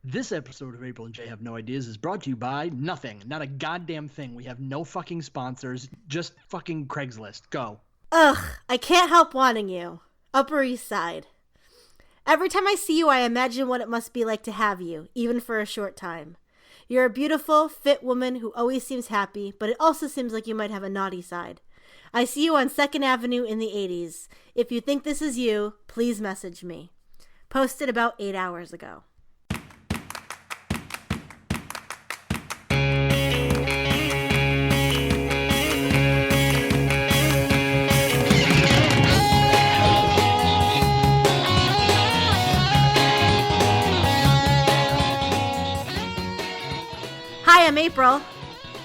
This episode of April and Jay Have No Ideas is brought to you by nothing. Not a goddamn thing. We have no fucking sponsors. Just fucking Craigslist. Go. Ugh, I can't help wanting you. Upper East Side. Every time I see you, I imagine what it must be like to have you, even for a short time. You're a beautiful, fit woman who always seems happy, but it also seems like you might have a naughty side. I see you on 2nd Avenue in the 80s. If you think this is you, please message me. Posted about 8 hours ago. Hi, I'm April.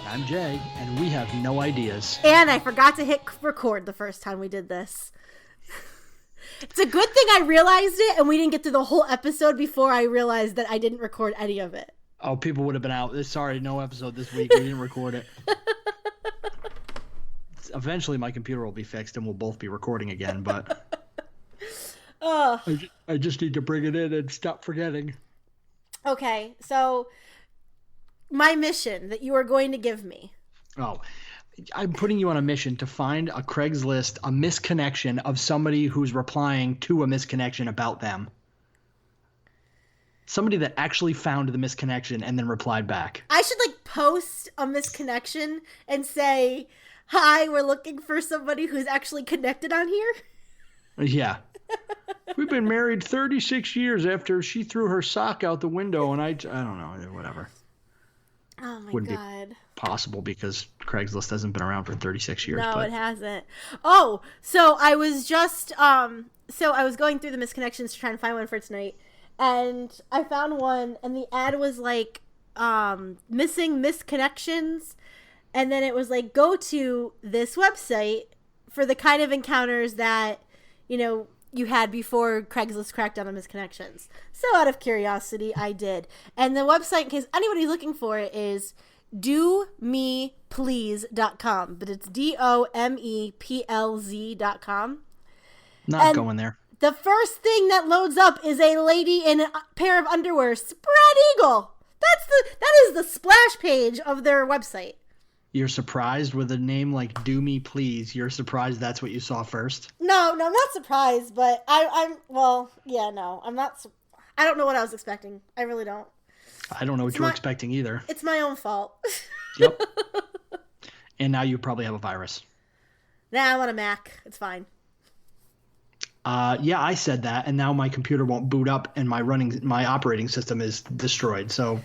I'm Jay, and we have no ideas. And I forgot to hit record the first time we did this. It's a good thing I realized it and we didn't get through the whole episode before I realized that I didn't record any of it. Oh, people would have been out. Sorry, no episode this week. We didn't record it. Eventually, my computer will be fixed and we'll both be recording again, but I just need to bring it in and stop forgetting. Okay, so my mission that you are going to give me. Oh, I'm putting you on a mission to find a Craigslist, a misconnection of somebody who's replying to a misconnection about them. Somebody that actually found the misconnection and then replied back. I should post a misconnection and say, hi, we're looking for somebody who's actually connected on here. Yeah. We've been married 36 years after she threw her sock out the window and I don't know, whatever. Oh my Wouldn't God. be possible because Craigslist hasn't been around for 36 years. No, but it hasn't. Oh, so I was just, I was going through the misconnections to try and find one for tonight. And I found one and the ad was missing misconnections. And then it was go to this website for the kind of encounters that, you had before Craigslist cracked down on misconnections. So out of curiosity, I did. And the website, in case anybody's looking for it, is domeplease.com. But it's DOMEPLZ.com. Not going there. The first thing that loads up is a lady in a pair of underwear, spread eagle. That is the splash page of their website. You're surprised with a name like Do Me Please. You're surprised that's what you saw first? No, I'm not surprised, but I'm not. I don't know what I was expecting. I really don't. I don't know what you were expecting either. It's my own fault. Yep. And now you probably have a virus. Nah, I'm on a Mac. It's fine. Yeah, I said that, and now my computer won't boot up, and my operating system is destroyed. So,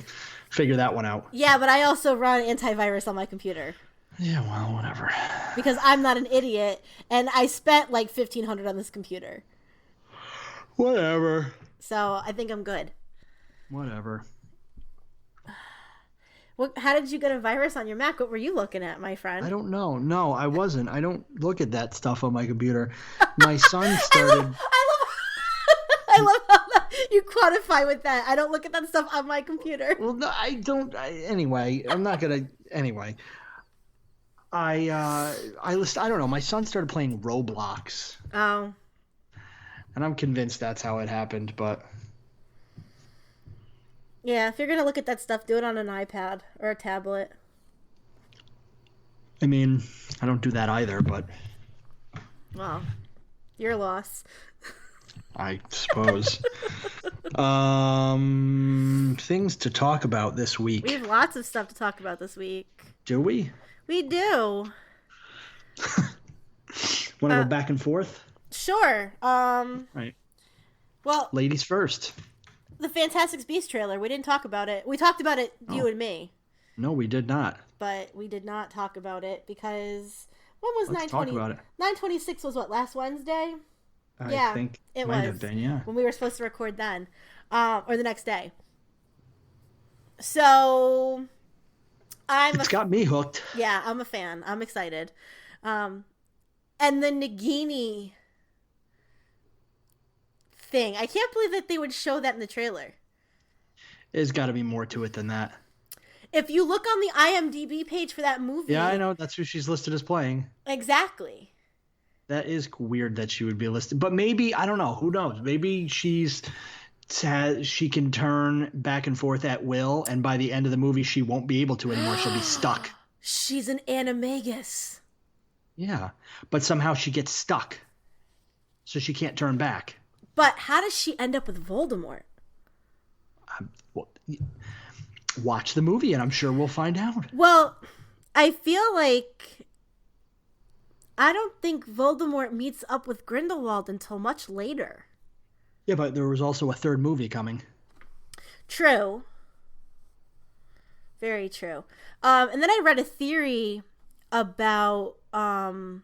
figure that one out. Yeah, but I also run antivirus on my computer. Yeah, well, whatever. Because I'm not an idiot, and I spent $1,500 on this computer. Whatever. So I think I'm good. Whatever. How did you get a virus on your Mac? What were you looking at, my friend? I don't know. No, I wasn't. I don't look at that stuff on my computer. My son started. I love how you quantify with that. I don't look at that stuff on my computer. Well, no, I don't. Anyway, I'm not gonna. Anyway, I don't know. My son started playing Roblox. Oh. And I'm convinced that's how it happened, but. Yeah, if you're gonna look at that stuff, do it on an iPad or a tablet. I mean, I don't do that either, but. Well, your loss. I suppose. Things to talk about this week. We have lots of stuff to talk about this week. Do we? We do. Want to go back and forth? Sure. Right. Well, ladies first. The Fantastic Beasts trailer. We didn't talk about it. We talked about it, you and me. No, we did not. But we did not talk about it because when was 9/20? Talk about it. 9/26 was what, last Wednesday? I think it might have been, yeah. When we were supposed to record then. Or the next day. So it's got me hooked. Yeah, I'm a fan. I'm excited. And the Nagini thing. I can't believe that they would show that in the trailer. There's got to be more to it than that. If you look on the IMDb page for that movie... Yeah, I know. That's who she's listed as playing. Exactly. That is weird that she would be listed. But maybe, I don't know. Who knows? Maybe she's she can turn back and forth at will, and by the end of the movie, she won't be able to anymore. She'll be stuck. She's an animagus. Yeah, but somehow she gets stuck, so she can't turn back. But how does she end up with Voldemort? Well, watch the movie, and I'm sure we'll find out. Well, I feel like I don't think Voldemort meets up with Grindelwald until much later. Yeah, but there was also a third movie coming. True. Very true. And then I read a theory about and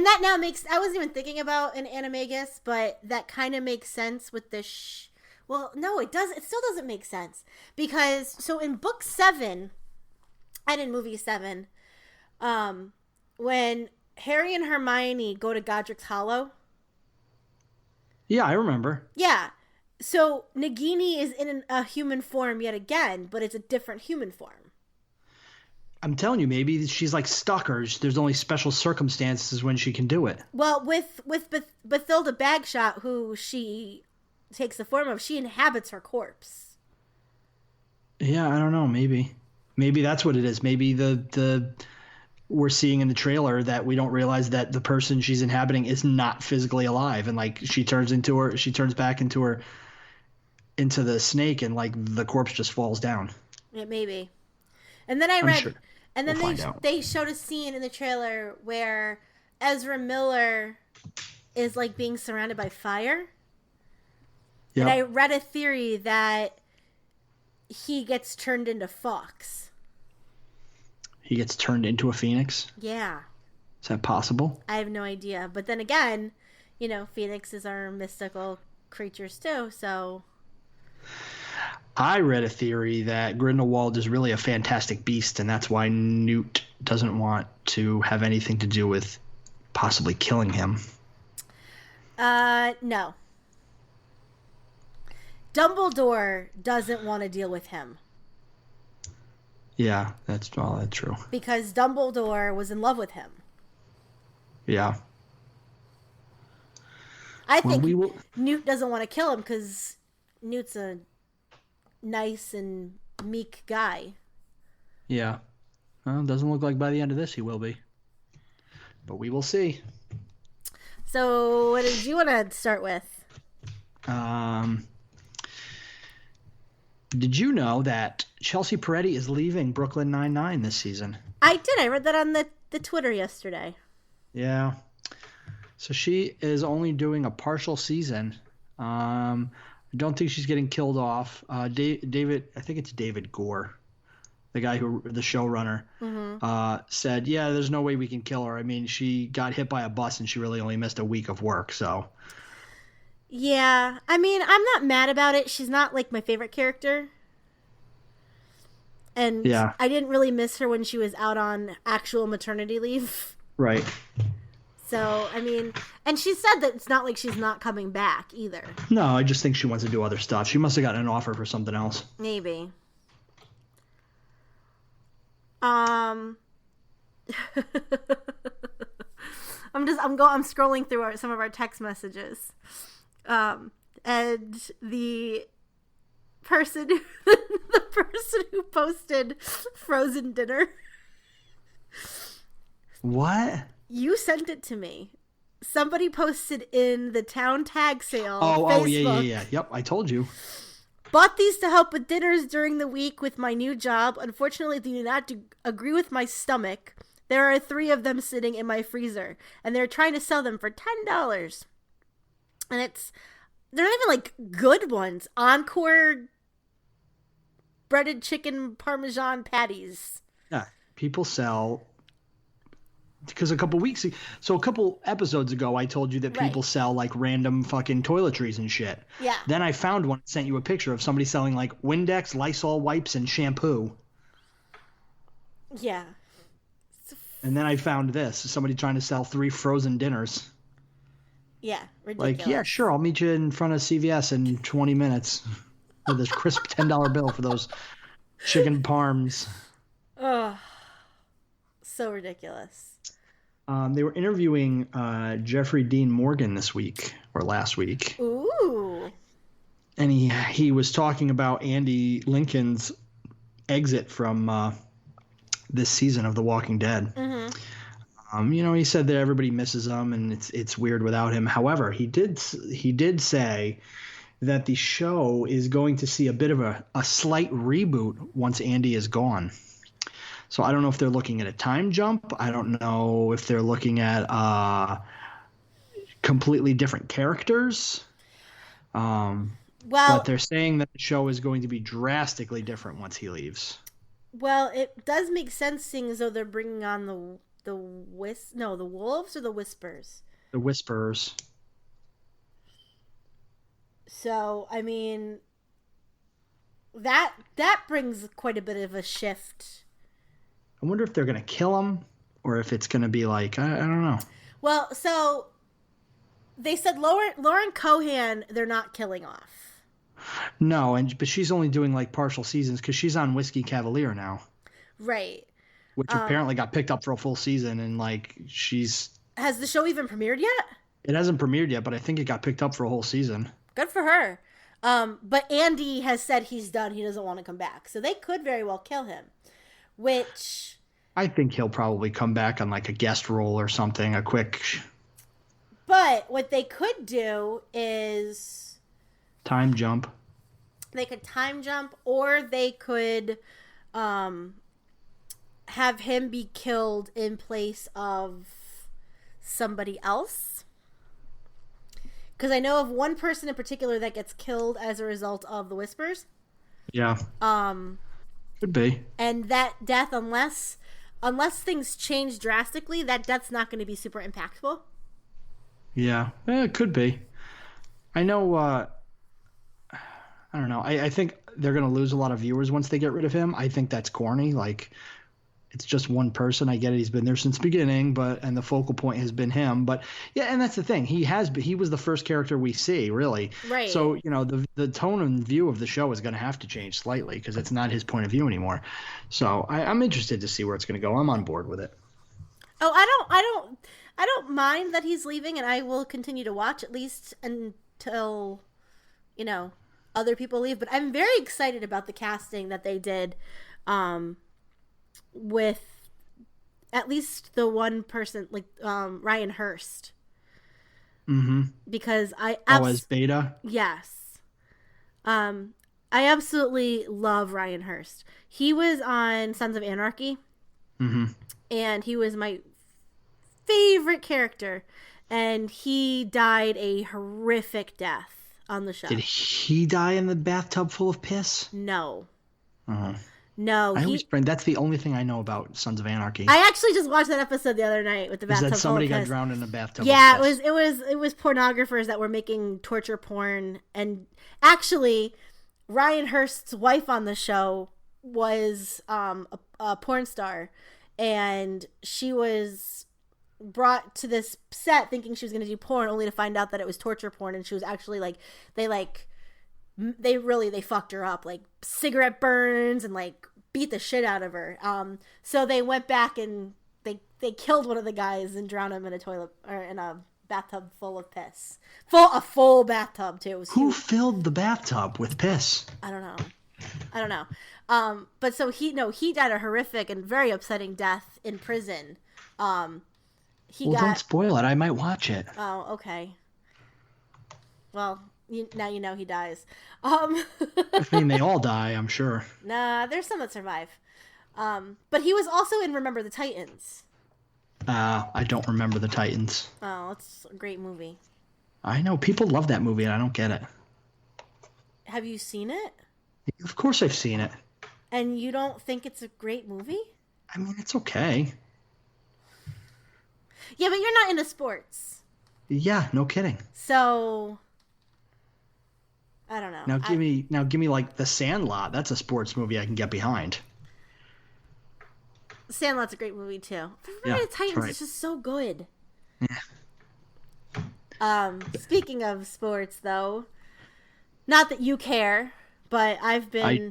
that now makes, I wasn't even thinking about an animagus, but that kind of makes sense with the well, no, it still doesn't make sense, because so in book 7 and in movie 7, when Harry and Hermione go to Godric's Hollow. Yeah, I remember. Yeah. So Nagini is in a human form yet again, but it's a different human form. I'm telling you, maybe she's like stuck, or there's only special circumstances when she can do it. Well, with Bathilda Bagshot, who she takes the form of, she inhabits her corpse. Yeah, I don't know. Maybe that's what it is. Maybe the we're seeing in the trailer that we don't realize that the person she's inhabiting is not physically alive, and like she turns back into the snake, and like the corpse just falls down. It may be. And then I read, sure and then we'll they showed a scene in the trailer where Ezra Miller is like being surrounded by fire. Yep. And I read a theory that he gets turned into Fox. He gets turned into a phoenix? Yeah. Is that possible? I have no idea. But then again, phoenixes are mystical creatures too, so... I read a theory that Grindelwald is really a fantastic beast, and that's why Newt doesn't want to have anything to do with possibly killing him. No. Dumbledore doesn't want to deal with him. Yeah, that's true. Because Dumbledore was in love with him. Yeah. I think Newt doesn't want to kill him because Newt's a nice and meek guy. Yeah. Well, it doesn't look like by the end of this he will be. But we will see. So, what did you want to start with? Did you know that Chelsea Peretti is leaving Brooklyn Nine-Nine this season? I did. I read that on the Twitter yesterday. Yeah. So she is only doing a partial season. I don't think she's getting killed off. David, I think it's David Gore, the showrunner, said, yeah, there's no way we can kill her. I mean, she got hit by a bus and she really only missed a week of work, so... Yeah, I mean, I'm not mad about it. She's not, like, my favorite character. And yeah. I didn't really miss her when she was out on actual maternity leave. Right. So, I mean, and she said that it's not like she's not coming back either. No, I just think she wants to do other stuff. She must have gotten an offer for something else. Maybe. I'm scrolling through some of our text messages. And the person who posted frozen dinner. What? You sent it to me. Somebody posted in the town tag sale. Oh, yeah. Yep, I told you. Bought these to help with dinners during the week with my new job. Unfortunately, they do not agree with my stomach. There are 3 of them sitting in my freezer, and they're trying to sell them for $10. And they're not even like good ones. Encore breaded chicken Parmesan patties. Yeah, people sell, because a couple episodes ago, I told you that people sell like random fucking toiletries and shit. Yeah. Then I found one, sent you a picture of somebody selling like Windex, Lysol wipes, and shampoo. Yeah. And then I found this, somebody trying to sell 3 frozen dinners. Yeah, ridiculous. Like, yeah, sure, I'll meet you in front of CVS in 20 minutes with this crisp $10 bill for those chicken parms. Oh, so ridiculous. They were interviewing Jeffrey Dean Morgan this week, or last week. Ooh. and he was talking about Andy Lincoln's exit from this season of The Walking Dead. Mm-hmm. He said that everybody misses him and it's weird without him. However, he did say that the show is going to see a bit of a slight reboot once Andy is gone. So I don't know if they're looking at a time jump. I don't know if they're looking at completely different characters. But they're saying that the show is going to be drastically different once he leaves. Well, it does make sense, seeing as though they're bringing on the wolves or the whispers. The Whisperers. So, I mean, that brings quite a bit of a shift. I wonder if they're going to kill him or if it's going to be like, I don't know. Well, so they said Lauren Cohan, they're not killing off. No, but she's only doing like partial seasons because she's on Whiskey Cavalier now. Right. Which apparently got picked up for a full season, and like Has the show even premiered yet? It hasn't premiered yet, but I think it got picked up for a whole season. Good for her. But Andy has said he's done. He doesn't want to come back. So they could very well kill him, which I think he'll probably come back on like a guest role or something, a quick. But what they could do is time jump. They could time jump, or they could have him be killed in place of somebody else. Because I know of one person in particular that gets killed as a result of the Whispers. Yeah. Could be. And that death, unless things change drastically, that death's not going to be super impactful. Yeah, it could be. I know. I don't know. I think they're going to lose a lot of viewers once they get rid of him. I think that's corny. Like, it's just one person. I get it. He's been there since the beginning, and the focal point has been him. But yeah, and that's the thing. He was the first character we see, really. Right. So, the tone and view of the show is going to have to change slightly because it's not his point of view anymore. So I'm interested to see where it's going to go. I'm on board with it. Oh, I don't mind that he's leaving, and I will continue to watch at least until, other people leave. But I'm very excited about the casting that they did, with at least the one person, like Ryan Hurst. Mm-hmm. Because as Beta? Yes. I absolutely love Ryan Hurst. He was on Sons of Anarchy. Mm-hmm. And he was my favorite character. And he died a horrific death on the show. Did he die in the bathtub full of piss? No. Uh-huh. No, that's the only thing I know about Sons of Anarchy. I actually just watched that episode the other night with the bathtub. Is that somebody got drowned in a bathtub? Yeah, it was pornographers that were making torture porn, and actually, Ryan Hurst's wife on the show was a porn star, and she was brought to this set thinking she was going to do porn, only to find out that it was torture porn, and she was actually they fucked her up, like cigarette burns and like beat the shit out of her. So they went back and they killed one of the guys and drowned him in a toilet or in a bathtub full of piss. A full bathtub too. It was Who huge. filled the bathtub with piss? I don't know. But so he died a horrific and very upsetting death in prison. Don't spoil it. I might watch it. Oh, okay. Well, now you know he dies. I mean, they all die, I'm sure. Nah, there's some that survive. But he was also in Remember the Titans. I don't remember the Titans. Oh, it's a great movie. I know. People love that movie, and I don't get it. Have you seen it? Of course I've seen it. And you don't think it's a great movie? I mean, it's okay. Yeah, but you're not into sports. Yeah, no kidding. So I don't know. Now give me like The Sandlot. That's a sports movie I can get behind. Sandlot's a great movie too. Remember the Titans is just so good. Yeah. Speaking of sports though, not that you care, but I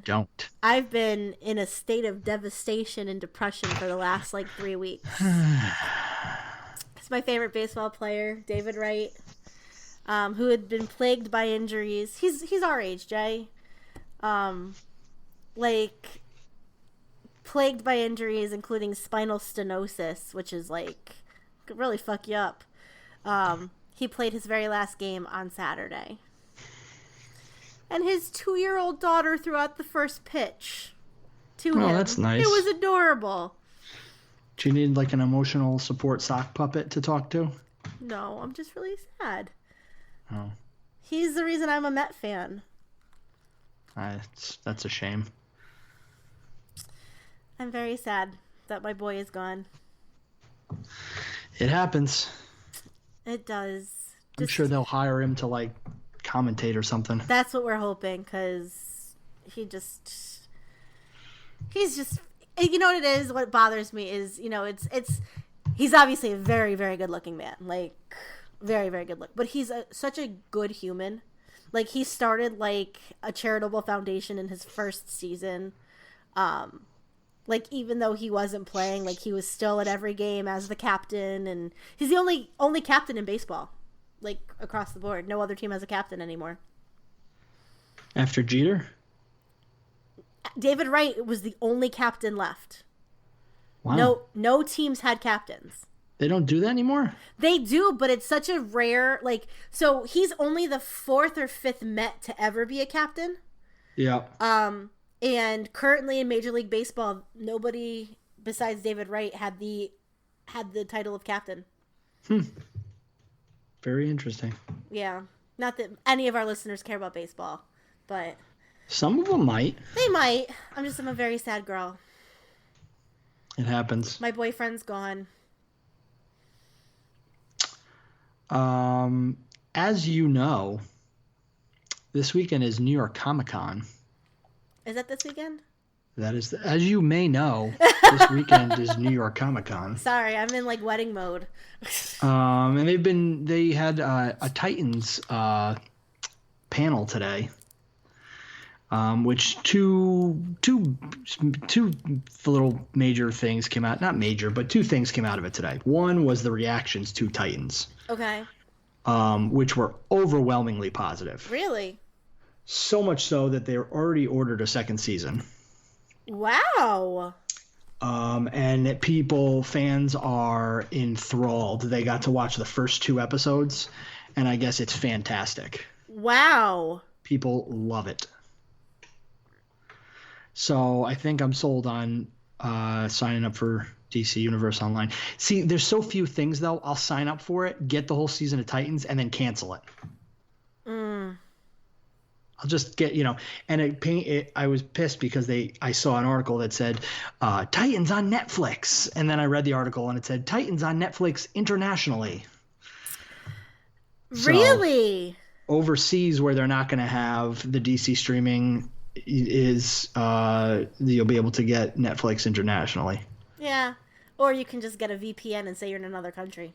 don't. I've been in a state of devastation and depression for the last 3 weeks. It's my favorite baseball player, David Wright. who had been plagued by injuries. He's our age, Jay. Like, plagued by injuries, including spinal stenosis, which is like could really fuck you up. He played his very last game on Saturday. And his 2-year-old daughter threw out the first pitch to him. Oh, that's nice. It was adorable. Do you need like an emotional support sock puppet to talk to? No, I'm just really sad. Oh. He's the reason I'm a Met fan. That's a shame. I'm very sad that my boy is gone. It happens. It does. I'm sure they'll hire him to like commentate or something. That's what we're hoping, because he's just, you know what it is? What bothers me is, you know, he's obviously a very, very good looking man. Like, very, very good look. But he's such a good human. Like, he started like a charitable foundation in his first season. Like, even though he wasn't playing, like, he was still at every game as the captain, and he's the only captain in baseball, like, across the board. No other team has a captain anymore. After Jeter? David Wright was the only captain left. Wow. No teams had captains. They don't do that anymore? They do, but it's such a rare, like, so he's only the 4th or 5th Met to ever be a captain. Yeah. And currently in Major League Baseball, nobody besides David Wright had the title of captain. Very interesting. Yeah. Not that any of our listeners care about baseball, but some of them might. They might. I'm a very sad girl. It happens. My boyfriend's gone. As you know, this weekend is New York Comic-Con. Is that this weekend? That is, as you may know, this weekend is New York Comic-Con. Sorry, I'm in like wedding mode. And they had a Titans panel today, which two little major things came out. Not major, but 2 things came out of it today. One was the reactions to Titans. Okay. Which were overwhelmingly positive. Really? So much so that they already ordered a 2nd season. Wow. And fans are enthralled. They got to watch the first 2 episodes, and I guess it's fantastic. Wow. People love it. So I think I'm sold on signing up for DC Universe Online. See, there's so few things, though. I'll sign up for it, get the whole season of Titans, and then cancel it. I'll just get, and I was pissed because I saw an article that said Titans on Netflix, and then I read the article and it said Titans on Netflix internationally. Really? So, overseas, where they're not going to have the DC streaming, is you'll be able to get Netflix internationally. Yeah, or you can just get a VPN and say you're in another country.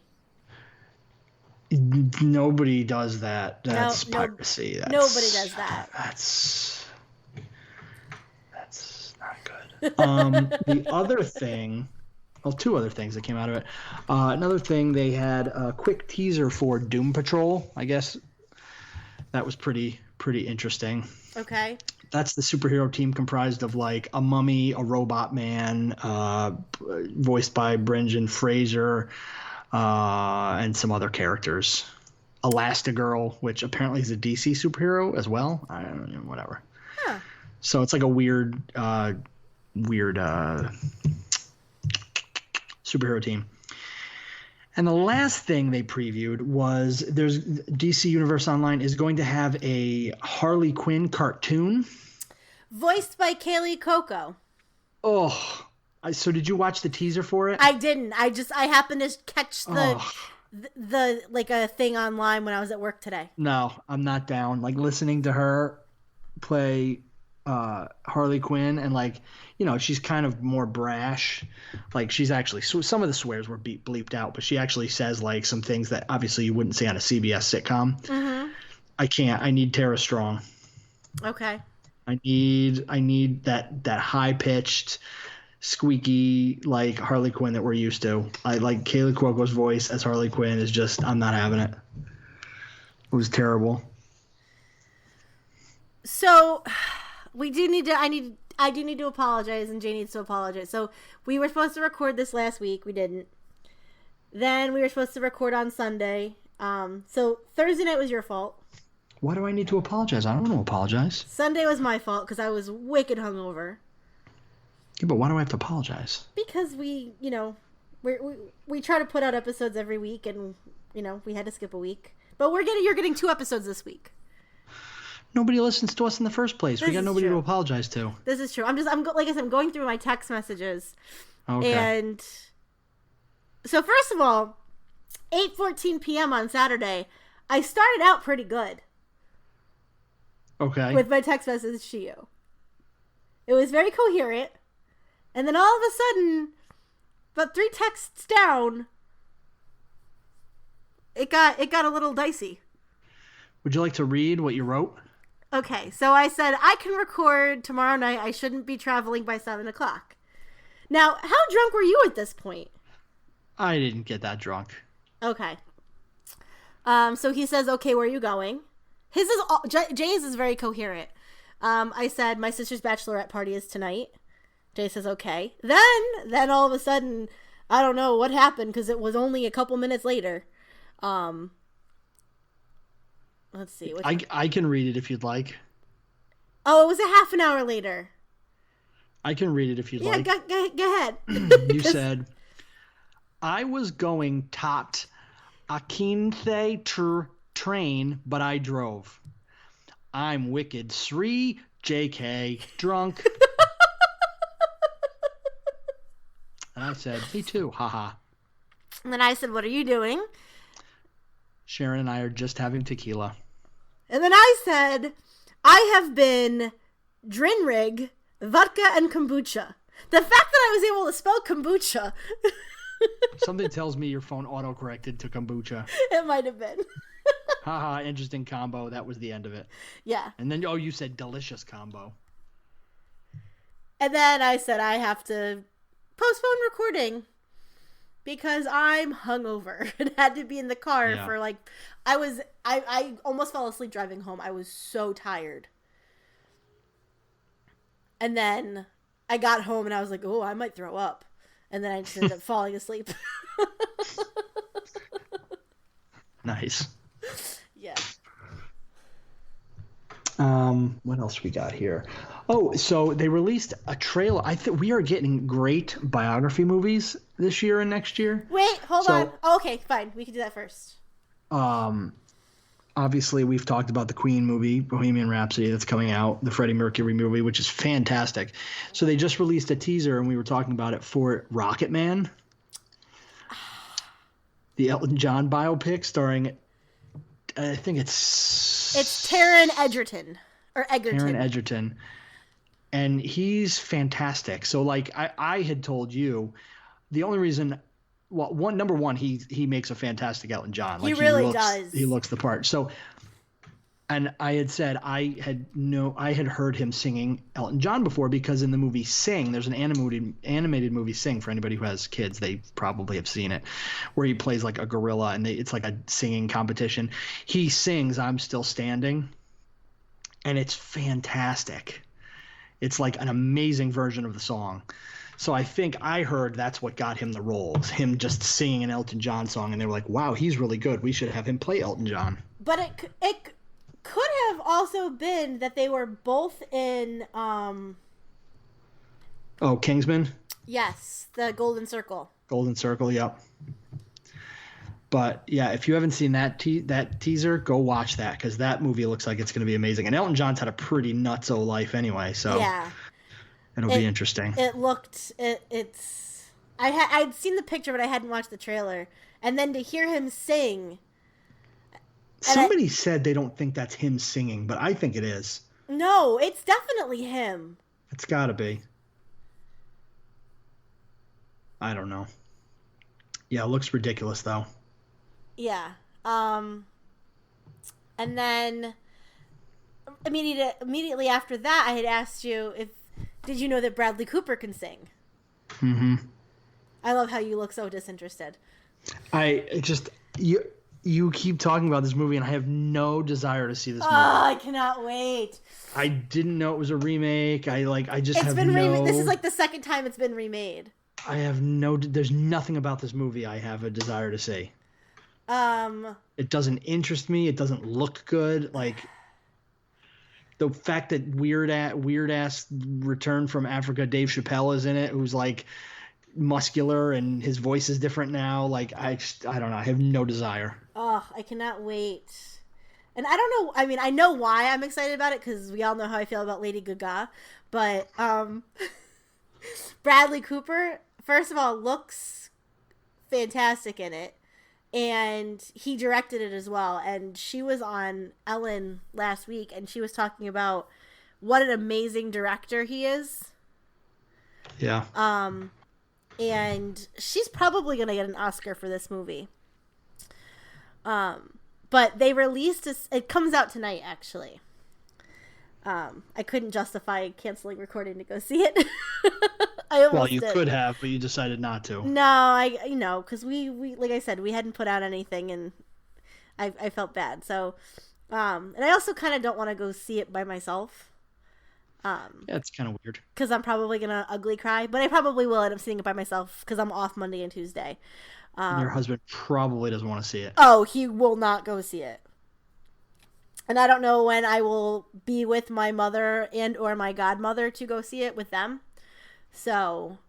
Nobody does that. That's piracy. Nobody does that. That's not good. The other thing, well, 2 other things that came out of it. Another thing, they had a quick teaser for Doom Patrol. I guess that was pretty interesting. Okay. That's the superhero team comprised of like a mummy, a robot man, voiced by Brendan Fraser, and some other characters. Elastigirl, which apparently is a DC superhero as well. I don't know, whatever. Huh. So it's like a weird superhero team. And the last thing they previewed was DC Universe Online is going to have a Harley Quinn cartoon. Voiced by Kaylee Cuoco. Oh, so did you watch the teaser for it? I didn't. I happened to catch the like a thing online when I was at work today. No, I'm not down. Like listening to her play Harley Quinn, and like, she's kind of more brash. Like she's actually, some of the swears were bleeped out, but she actually says like some things that obviously you wouldn't say on a CBS sitcom. Mm-hmm. I can't. I need Tara Strong. Okay. I need that high pitched, squeaky like Harley Quinn that we're used to. I like Kaylee Cuoco's voice as Harley Quinn is just, I'm not having it. was terrible. So we do need to. I do need to apologize, and Jay needs to apologize. So we were supposed to record this last week. We didn't. Then we were supposed to record on Sunday. So Thursday night was your fault. Why do I need to apologize? I don't want to apologize. Sunday was my fault because I was wicked hungover. Yeah, but why do I have to apologize? Because we try to put out episodes every week, and we had to skip a week. But you're getting 2 episodes this week. Nobody listens to us in the first place. We got nobody to apologize to. This is true. Like I said, I'm going through my text messages. Okay. And so first of all, 8:14 p.m. on Saturday, I started out pretty good. Okay. With my text message to you. It was very coherent. And then all of a sudden, about 3 texts down, it got a little dicey. Would you like to read what you wrote? Okay, so I said, I can record tomorrow night. I shouldn't be traveling by 7 o'clock. Now, how drunk were you at this point? I didn't get that drunk. Okay. So he says, okay, where are you going? Jay's is very coherent. I said, my sister's bachelorette party is tonight. Jay says, okay. Then all of a sudden, I don't know what happened because it was only a couple minutes later. Let's see. I can read it if you'd like. Oh, it was a half an hour later. I can read it if you'd like. Yeah, go ahead. You said, I was going tot Akinthe train, but I drove. I'm wicked. Sri JK drunk. And I said, me too. Haha. And then I said, what are you doing? Sharon and I are just having tequila. And then I said, I have been Drinrig, vodka, and kombucha. The fact that I was able to spell kombucha. Something tells me your phone auto-corrected to kombucha. It might have been. Haha, interesting combo. That was the end of it. Yeah. And then, you said delicious combo. And then I said I have to postpone recording because I'm hungover and had to be in the car for I almost fell asleep driving home. I was so tired. And then I got home and I was like, oh, I might throw up. And then I just ended up falling asleep. Nice. Yeah. What else we got here? Oh, so they released a trailer. I think we are getting great biography movies this year and next year. Wait, hold on. Oh, okay, fine. We can do that first. Obviously, we've talked about the Queen movie, Bohemian Rhapsody, that's coming out, the Freddie Mercury movie, which is fantastic. So they just released a teaser, and we were talking about it for Rocket Man, the Elton John biopic starring, I think it's Taron Egerton. Or Egerton. Taron Egerton. And he's fantastic. So, I had told you, the only reason... Well, number one, he makes a fantastic Elton John. He really does. He looks the part. So, and I had said I had heard him singing Elton John before because in the movie Sing, there's an animated movie Sing for anybody who has kids. They probably have seen it, where he plays like a gorilla and it's like a singing competition. He sings "I'm Still Standing," and it's fantastic. It's like an amazing version of the song. So I think I heard that's what got him the role, him just singing an Elton John song, and they were like, wow, he's really good. We should have him play Elton John. But it could have also been that they were both in... Oh, Kingsman? Yes, the Golden Circle. Golden Circle, yep. But, yeah, if you haven't seen that teaser, go watch that, because that movie looks like it's going to be amazing. And Elton John's had a pretty nutso life anyway, so... Yeah. It'll be interesting. I'd seen the picture, but I hadn't watched the trailer. And then to hear him sing. Somebody said they don't think that's him singing, but I think it is. No, it's definitely him. It's got to be. I don't know. Yeah, it looks ridiculous, though. Yeah. And then immediately after that, I had asked you did you know that Bradley Cooper can sing? Mm-hmm. I love how you look so disinterested. You You keep talking about this movie, and I have no desire to see this movie. I cannot wait. I didn't know it was a remake. I just It's have been no... This is like the second time it's been remade. I have no... There's nothing about this movie I have a desire to see. It doesn't interest me. It doesn't look good. Like, the fact that weird ass Return from Africa Dave Chappelle is in it, who's like muscular and his voice is different now. Like, I don't know. I have no desire. Oh, I cannot wait. And I don't know. I mean, I know why I'm excited about it, because we all know how I feel about Lady Gaga. But Bradley Cooper, first of all, looks fantastic in it. And he directed it as well. And she was on Ellen last week, and she was talking about what an amazing director he is. Yeah. And she's probably going to get an Oscar for this movie. But they released it comes out tonight, actually. I couldn't justify canceling recording to go see it. Well, you could have, but you decided not to. No, because we like I said, we hadn't put out anything, and I felt bad. So, and I also kind of don't want to go see it by myself. Yeah, it's kind of weird. Because I'm probably gonna ugly cry, but I probably will end up seeing it by myself because I'm off Monday and Tuesday. And your husband probably doesn't want to see it. Oh, he will not go see it. And I don't know when I will be with my mother and or my godmother to go see it with them. So,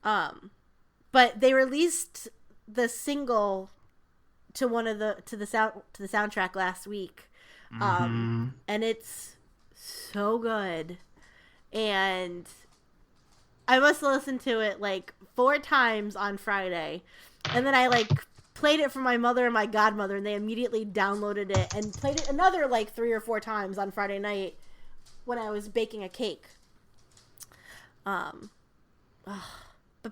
but they released the single to the soundtrack last week. And it's so good. And I must have listened to it like 4 times on Friday. And then I played it for my mother and my godmother, and they immediately downloaded it and played it another 3 or 4 times on Friday night when I was baking a cake. But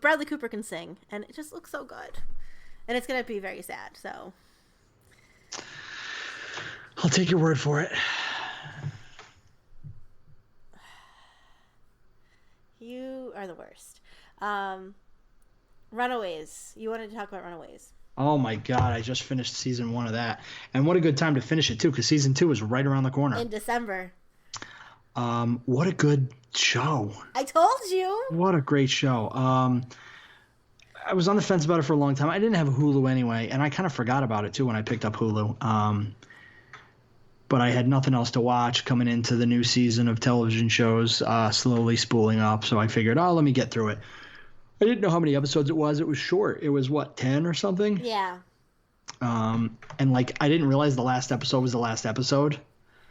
Bradley Cooper can sing, and it just looks so good. And it's going to be very sad, so. I'll take your word for it. You are the worst. Runaways. You wanted to talk about Runaways. Oh my God, I just finished season 1 of that. And what a good time to finish it too, because season 2 is right around the corner. In December. What a good show. I told you. What a great show. I was on the fence about it for a long time. I didn't have Hulu anyway, and I kind of forgot about it too when I picked up Hulu. But I had nothing else to watch coming into the new season of television shows slowly spooling up, so I figured, let me get through it. I didn't know how many episodes it was. It was short. It was, 10 or something? Yeah. And, I didn't realize the last episode was the last episode.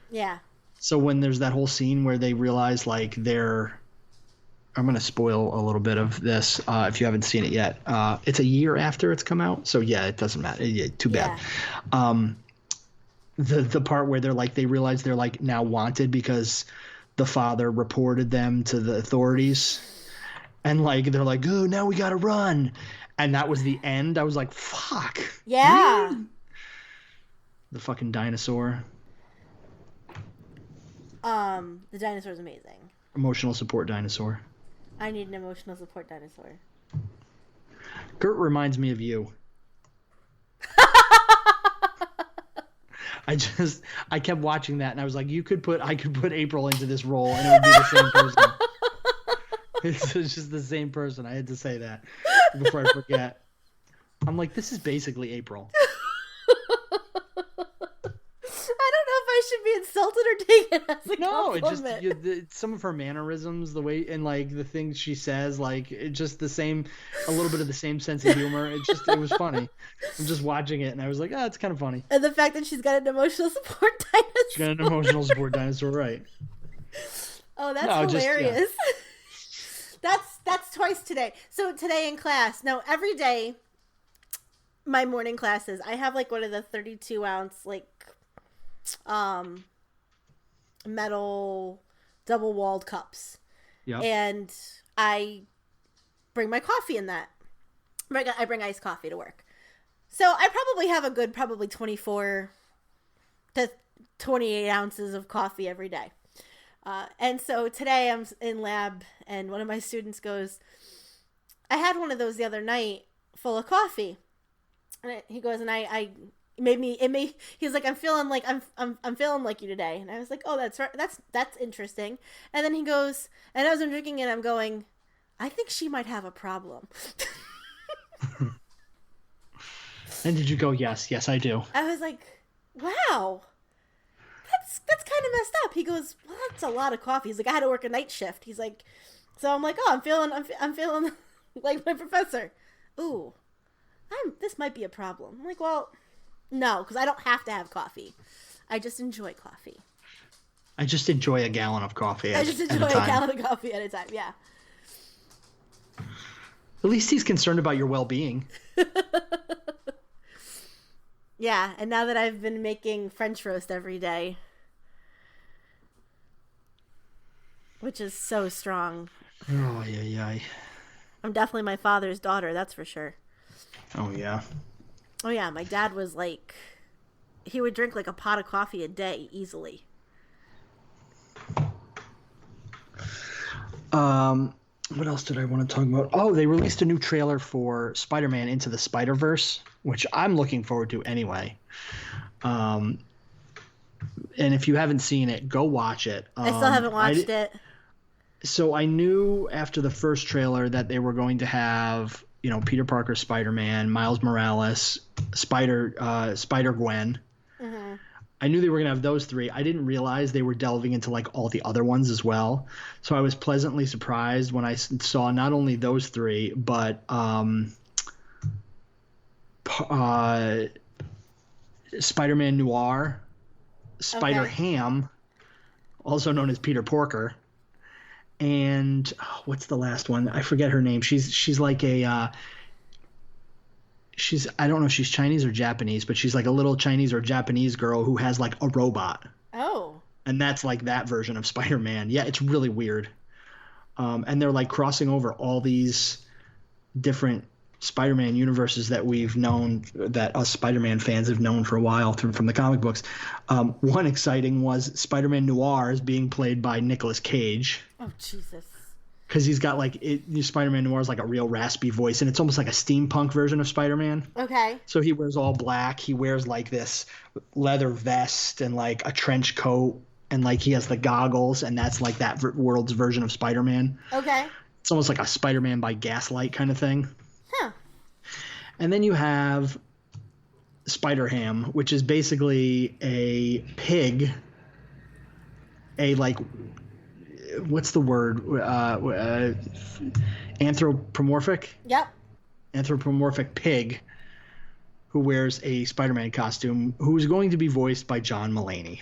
Yeah. So when there's that whole scene where they realize, they're... I'm going to spoil a little bit of this if you haven't seen it yet. It's a year after it's come out, so, yeah, it doesn't matter. Yeah, too bad. Yeah. The part where they realize they're, now wanted because the father reported them to the authorities. And, they're like, oh, now we got to run. And that was the end. I was like, fuck. Yeah. Really? The fucking dinosaur. The dinosaur's amazing. Emotional support dinosaur. I need an emotional support dinosaur. Gert reminds me of you. I kept watching that and I was like, I could put April into this role and it would be the same person. It's just the same person. I had to say that before I forget. I'm like, this is basically April. I don't know if I should be insulted or take it as a compliment. It just some of her mannerisms, the way and the things she says, it's just the same, a little bit of the same sense of humor. It was funny. I'm just watching it and I was like, it's kind of funny. And the fact that she's got an emotional support dinosaur. She's got an emotional support dinosaur, right? Oh, that's hilarious. That's twice today. So today in class, now every day, my morning classes, I have one of the 32-ounce metal double-walled cups. Yeah. And I bring my coffee in that. I bring iced coffee to work. So I probably have a good 24 to 28 ounces of coffee every day. And so today I'm in lab and one of my students goes, I had one of those the other night full of coffee. And he goes, and I he's like, I'm feeling like I'm feeling like you today. And I was like, oh, that's right. That's interesting. And then he goes, and as I'm drinking it, I'm going, I think she might have a problem. And did you go, yes, I do? I was like, wow, that's kind of messed up. He goes, well, that's a lot of coffee. He's like, I had to work a night shift. He's like, so I'm like, oh, I'm feeling like my professor. Ooh, this might be a problem. I'm like, well, no, because I don't have to have coffee. I just enjoy coffee. I just enjoy a gallon of coffee I just enjoy a gallon of coffee at a time, yeah. At least he's concerned about your well-being. Yeah, and now that I've been making French roast every day, which is so strong. Oh, yeah. I'm definitely my father's daughter, that's for sure. Oh, yeah. Oh, yeah, my dad was like, he would drink like a pot of coffee a day, easily. What else did I want to talk about? Oh, they released a new trailer for Spider-Man Into the Spider-Verse, which I'm looking forward to anyway. And if you haven't seen it, go watch it. I still haven't watched it. So I knew after the first trailer that they were going to have, Peter Parker, Spider-Man, Miles Morales, Spider-Gwen. Mm-hmm. I knew they were going to have those three. I didn't realize they were delving into like all the other ones as well. So I was pleasantly surprised when I saw not only those three, but Spider-Man Noir, Spider-Ham, also known as Peter Porker, and what's the last one? I forget her name. She's like a I don't know if she's Chinese or Japanese, but she's like a little Chinese or Japanese girl who has like a robot. Oh. And that's like that version of Spider-Man. Yeah, it's really weird. And they're like crossing over all these different Spider-Man universes that we've known, that us Spider-Man fans have known for a while from the comic books. One exciting was Spider-Man Noir is being played by Nicolas Cage. Oh, Jesus. Because he's got like Spider-Man Noir is like a real raspy voice, and it's almost like a steampunk version of Spider-Man. Okay. So he wears all black. He wears like this leather vest and like a trench coat, and like he has the goggles, and that's like that world's version of Spider-Man. Okay. It's almost like a Spider-Man by gaslight kind of thing. Huh. And then you have Spider-Ham, which is basically a pig, a like. What's the word? Anthropomorphic? Yep. Anthropomorphic pig who wears a Spider-Man costume, who's going to be voiced by John Mulaney.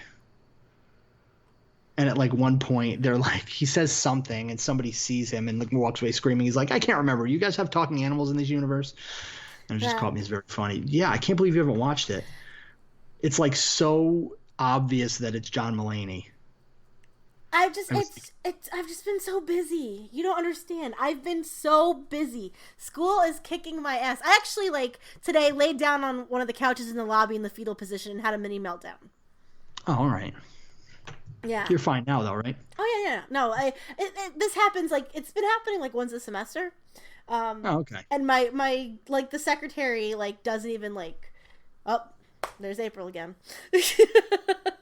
And at like one point, they're like, he says something and somebody sees him and like walks away screaming. He's like, I can't remember. You guys have talking animals in this universe? And it just caught me as very funny. Yeah, I can't believe you haven't watched it. It's like so obvious that it's John Mulaney. I've just been so busy. You don't understand. I've been so busy. School is kicking my ass. I actually today laid down on one of the couches in the lobby in the fetal position and had a mini meltdown. Oh, all right. Yeah. You're fine now though, right? Oh yeah. No, this happens it's been happening once a semester. Oh, okay. And my the secretary doesn't even there's April again.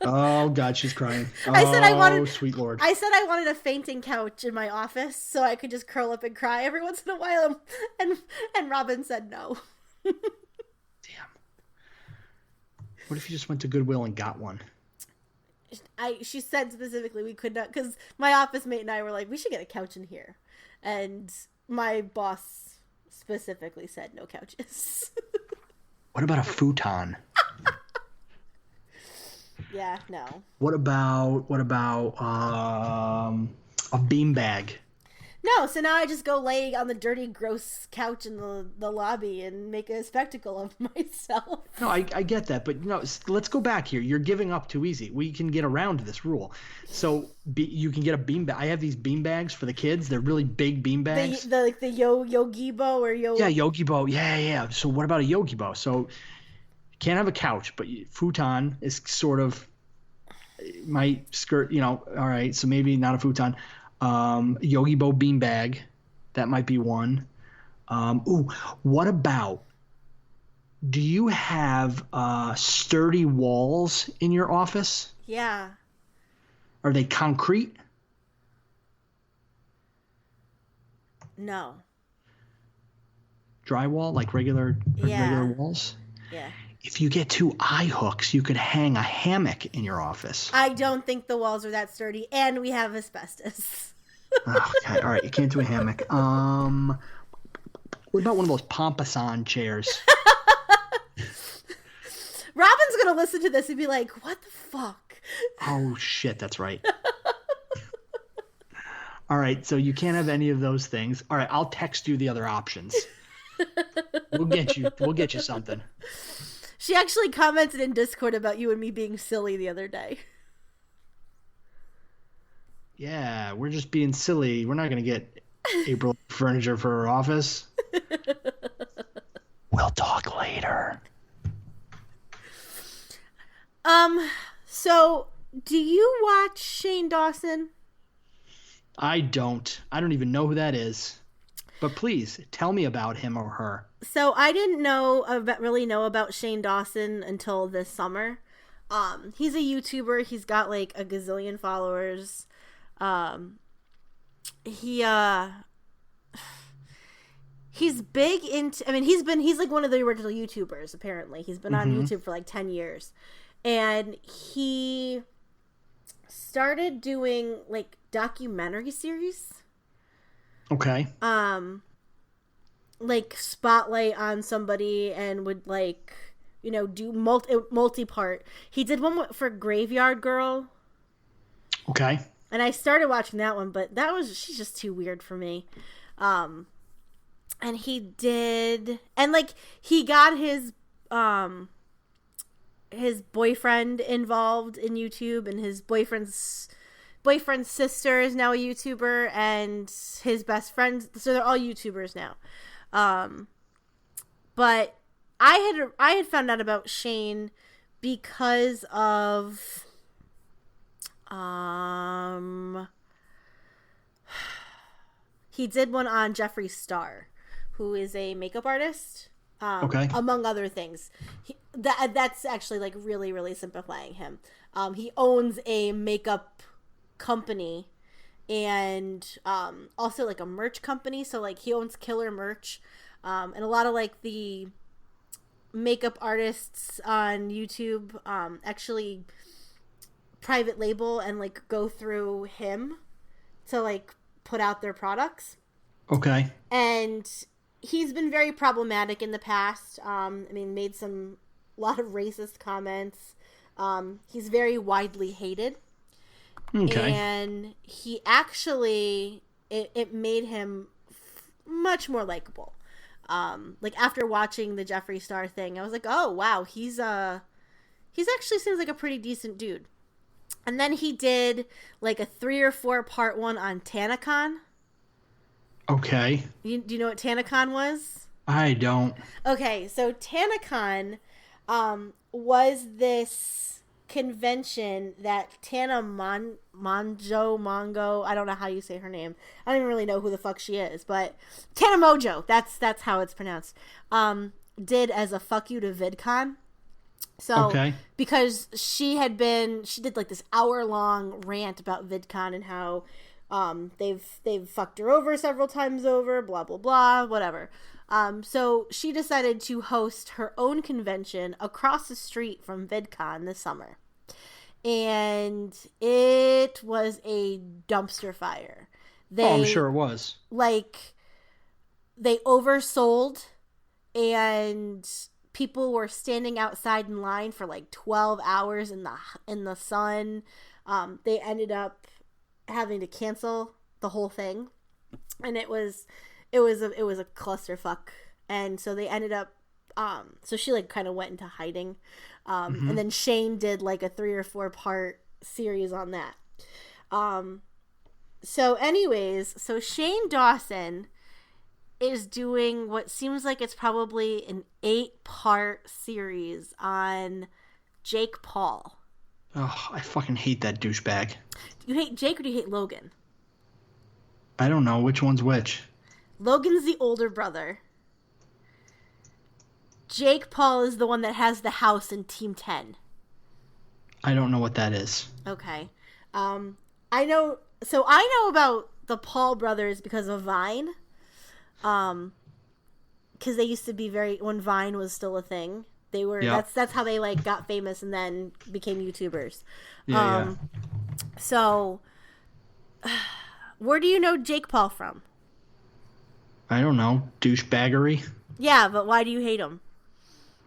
Oh God, she's crying. Sweet Lord. I said I wanted a fainting couch in my office so I could just curl up and cry every once in a while, and Robin said no. Damn. What if you just went to Goodwill and got one? She said specifically we could not, because my office mate and I were like, we should get a couch in here, and my boss specifically said no couches. What about a futon? Yeah, no. What about a beanbag? No, so now I just go lay on the dirty, gross couch in the lobby and make a spectacle of myself. No, I get that, but let's go back here. You're giving up too easy. We can get around this rule. So you can get a beanbag. I have these beanbags for the kids. They're really big beanbags. The Yogibo or Yo. Yeah, Yogibo. Yeah. So what about a Yogibo? So you can't have a couch, but futon is sort of my skirt. All right. So maybe not a futon. Yogibo beanbag, that might be one. What about Do you have sturdy walls in your office? Yeah. Are they concrete? No. Drywall, like regular Yeah. walls? Yeah. If you get 2 eye hooks, you could hang a hammock in your office. I don't think the walls are that sturdy, and we have asbestos. Okay, all right, you can't do a hammock. What about one of those Pompous-on chairs? Robin's gonna listen to this and be like, "What the fuck?" Oh shit, that's right. All right, so you can't have any of those things. All right, I'll text you the other options. We'll get you something. She actually commented in Discord about you and me being silly the other day. Yeah, we're just being silly. We're not going to get April furniture for her office. We'll talk later. So do you watch Shane Dawson? I don't even know who that is. But please tell me about him or her. So I didn't really know about Shane Dawson until this summer. He's a YouTuber. He's got like a gazillion followers. He's big into, I mean, he's like one of the original YouTubers, apparently. He's been on YouTube for like 10 years. And he started doing like documentary series. Okay. Like spotlight on somebody and would like, you know, do multi-part. He did one for Graveyard Girl. Okay. And I started watching that one, but she's just too weird for me. And he did, and like he got his boyfriend involved in YouTube, and his boyfriend's sister is now a YouTuber, and his best friend, so they're all YouTubers now. But I had found out about Shane because of he did one on Jeffree Star, who is a makeup artist. Okay. Among other things. That's actually like really, really simplifying him. He owns a makeup company and also like a merch company. So like he owns killer merch. And a lot of like the makeup artists on YouTube actually private label and like go through him to like put out their products. Okay. And he's been very problematic in the past. I mean, made a lot of racist comments. He's very widely hated. Okay. And he actually, it made him much more likable. Like after watching the Jeffree Star thing, I was like, oh wow, he's actually seems like a pretty decent dude. And then he did like a 3 or 4 part one on TanaCon. Okay. Do you know what TanaCon was? I don't. Okay, so TanaCon was this convention that Tana Mongo, I don't know how you say her name. I don't even really know who the fuck she is, but Tana Mojo, that's how it's pronounced. Did as a fuck you to VidCon. So, okay. Because she did like this hour-long rant about VidCon and how they've fucked her over several times over, blah, blah, blah, whatever. So she decided to host her own convention across the street from VidCon this summer. And it was a dumpster fire. I'm sure it was. Like, they oversold, and people were standing outside in line for like 12 hours in the sun. They ended up having to cancel the whole thing, and it was a clusterfuck. And so they ended up so she like kind of went into hiding, and then Shane did like a 3 or 4 part series on that. So anyways, so Shane Dawson is doing what seems like it's probably an 8-part series on Jake Paul. Oh, I fucking hate that douchebag. Do you hate Jake or do you hate Logan? I don't know which one's which. Logan's the older brother. Jake Paul is the one that has the house in Team 10. I don't know what that is. Okay. I know about the Paul brothers because of Vine. Because they used to be when Vine was still a thing. They were that's how they like got famous and then became YouTubers. Yeah. So where do you know Jake Paul from? I don't know. Douchebaggery? Yeah, but why do you hate him?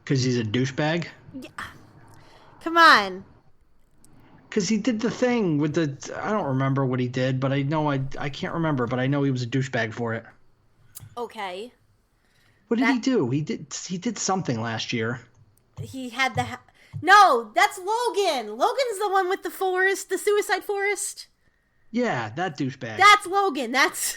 Because he's a douchebag? Yeah. Come on. Because he did the thing with I don't remember what he did, but I know I can't remember, but I know he was a douchebag for it. Okay. What did he do? He did something last year. He had No, that's Logan. Logan's the one with the forest, the suicide forest. Yeah, that douchebag. That's Logan. That's...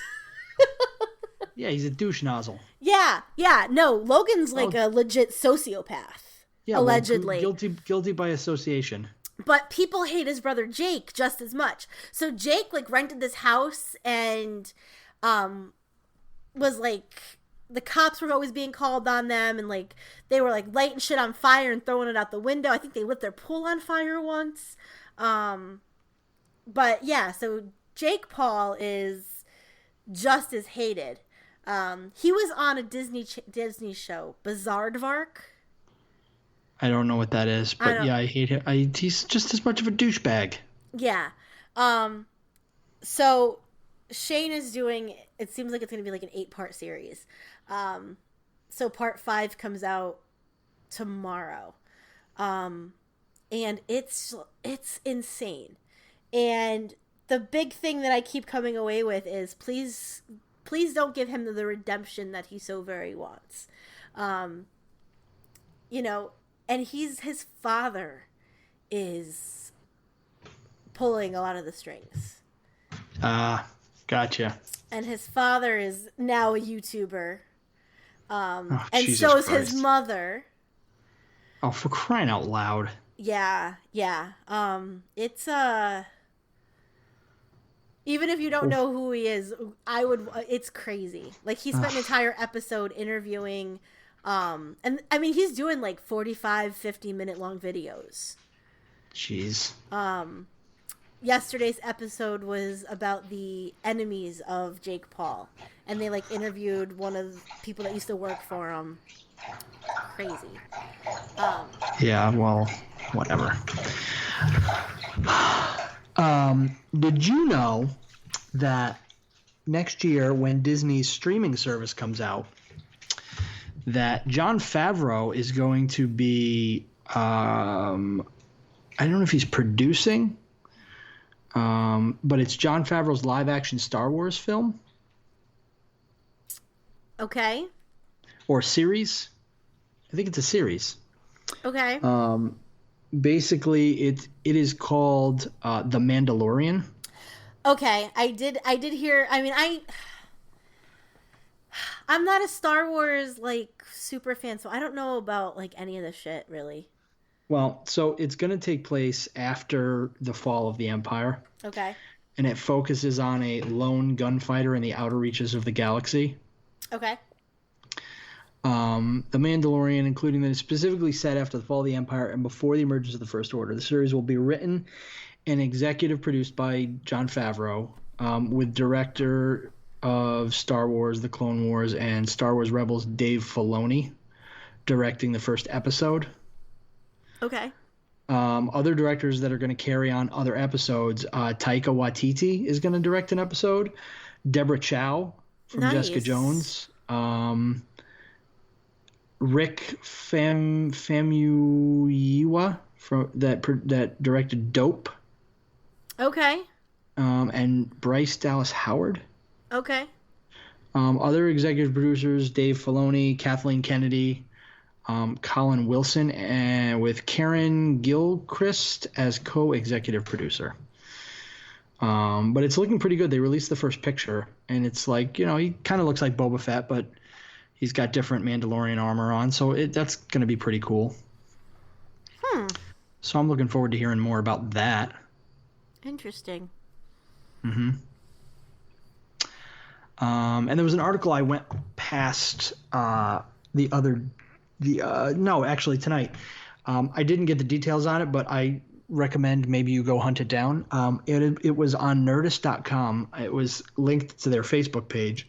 Yeah, he's a douche nozzle. Yeah. No, Logan's like a legit sociopath. Yeah, allegedly. Well, guilty by association. But people hate his brother Jake just as much. So Jake like rented this house and was like... The cops were always being called on them, and like they were like lighting shit on fire and throwing it out the window. I think they lit their pool on fire once. But yeah, so Jake Paul is just as hated. He was on a Disney show, Bizarre. I don't know what that is, but yeah, I hate him. He's just as much of a douchebag. Yeah. So Shane is doing. It seems like it's going to be like an 8-part series. So part 5 comes out tomorrow. And it's insane. And the big thing that I keep coming away with is please don't give him the redemption that he so very wants. And his father is pulling a lot of the strings. Gotcha. And his father is now a YouTuber. And Jesus so is Christ. his mother. Oh, for crying out loud. Yeah. It's even if you don't know who he is, it's crazy. Like he spent an entire episode interviewing and I mean he's doing like 45-50 minute long videos. Jeez. Yesterday's episode was about the enemies of Jake Paul, and they like interviewed one of the people that used to work for him. Crazy. Yeah, well, whatever. Did you know that next year when Disney's streaming service comes out, that Jon Favreau is going to be, I don't know if he's producing, but it's Jon Favreau's live-action Star Wars film. Okay. Or series. I think it's a series. Okay. Basically, it is called The Mandalorian. Okay, I did hear. I mean, I'm not a Star Wars like super fan, so I don't know about like any of this shit really. Well, so it's going to take place after the fall of the Empire. Okay. And it focuses on a lone gunfighter in the outer reaches of the galaxy. Okay. The Mandalorian, including that it's specifically set after the fall of the Empire and before the emergence of the First Order. The series will be written and executive produced by Jon Favreau, with director of Star Wars, The Clone Wars, and Star Wars Rebels Dave Filoni directing the first episode. Okay. Other directors that are going to carry on other episodes, Taika Waititi is going to direct an episode. Deborah Chow from Jessica Jones. Rick Famuyiwa that directed Dope. Okay. And Bryce Dallas Howard. Okay. Other executive producers: Dave Filoni, Kathleen Kennedy, Colin Wilson, and with Karen Gilchrist as co-executive producer. But it's looking pretty good. They released the first picture, and it's like, he kind of looks like Boba Fett, but he's got different Mandalorian armor on, so that's going to be pretty cool. So I'm looking forward to hearing more about that. Interesting. Mm-hmm. And there was an article I went past the other No, actually tonight. I didn't get the details on it, but I recommend maybe you go hunt it down. It was on Nerdist.com. It was linked to their Facebook page,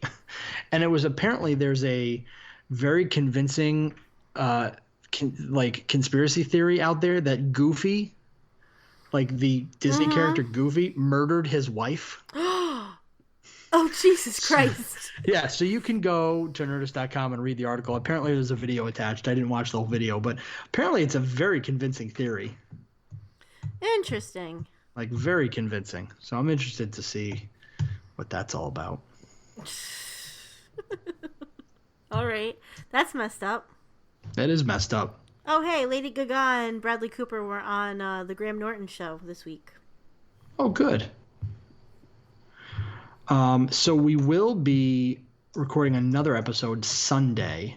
and it was apparently there's a very convincing conspiracy theory out there that Goofy, like the Disney character Goofy, murdered his wife. Oh, Jesus Christ. Yeah, so you can go to Nerdist.com and read the article. Apparently there's a video attached. I didn't watch the whole video, but apparently it's a very convincing theory. Interesting. Like, very convincing. So I'm interested to see what that's all about. All right. That's messed up. That is messed up. Oh, hey, Lady Gaga and Bradley Cooper were on the Graham Norton show this week. Oh, good. So we will be recording another episode Sunday.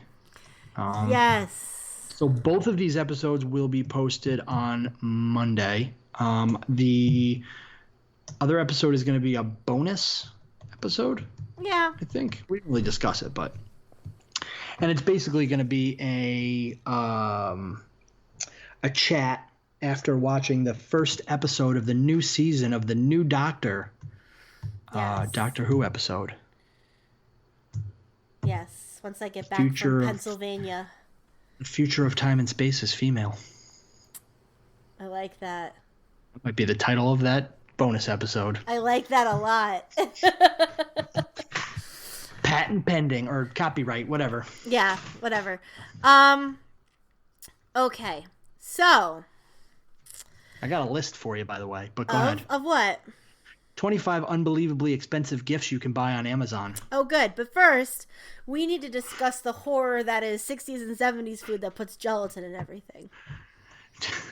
Yes. So both of these episodes will be posted on Monday. The other episode is going to be a bonus episode. Yeah. I think we didn't really discuss it, but and it's basically going to be a chat after watching the first episode of the new season of the new Doctor. Yes. Doctor Who episode. Yes, once I get back from Pennsylvania. The future of time and space is female. I like that. That might be the title of that bonus episode. I like that a lot. Patent pending or copyright, whatever. Yeah, whatever. Okay, so. I got a list for you, by the way, but go ahead. Of what? 25 unbelievably expensive gifts you can buy on Amazon. Oh, good. But first, we need to discuss the horror that is 60s and 70s food that puts gelatin in everything.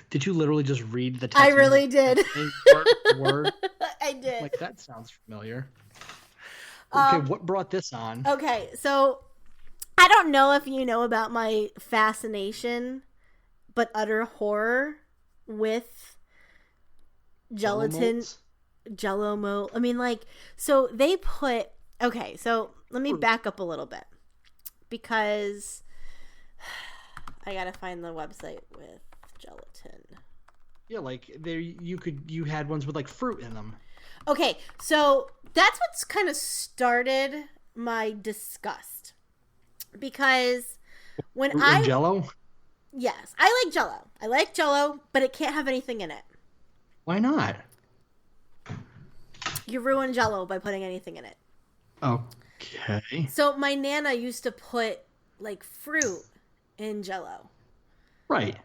Did you literally just read the text? I really did. Word for word? I did. Like, that sounds familiar. Okay, what brought this on? Okay, so I don't know if you know about my fascination, but utter horror with gelatin. JellO mold. I mean, like, so they put. Okay, so let me back up a little bit because I gotta find the website with gelatin. Yeah, like you had ones with like fruit in them. Okay, so that's what's kind of started my disgust because when fruit and JellO. Yes, I like JellO. I like JellO, but it can't have anything in it. Why not? You ruin JellO by putting anything in it. Okay. So my Nana used to put like fruit in JellO. Right.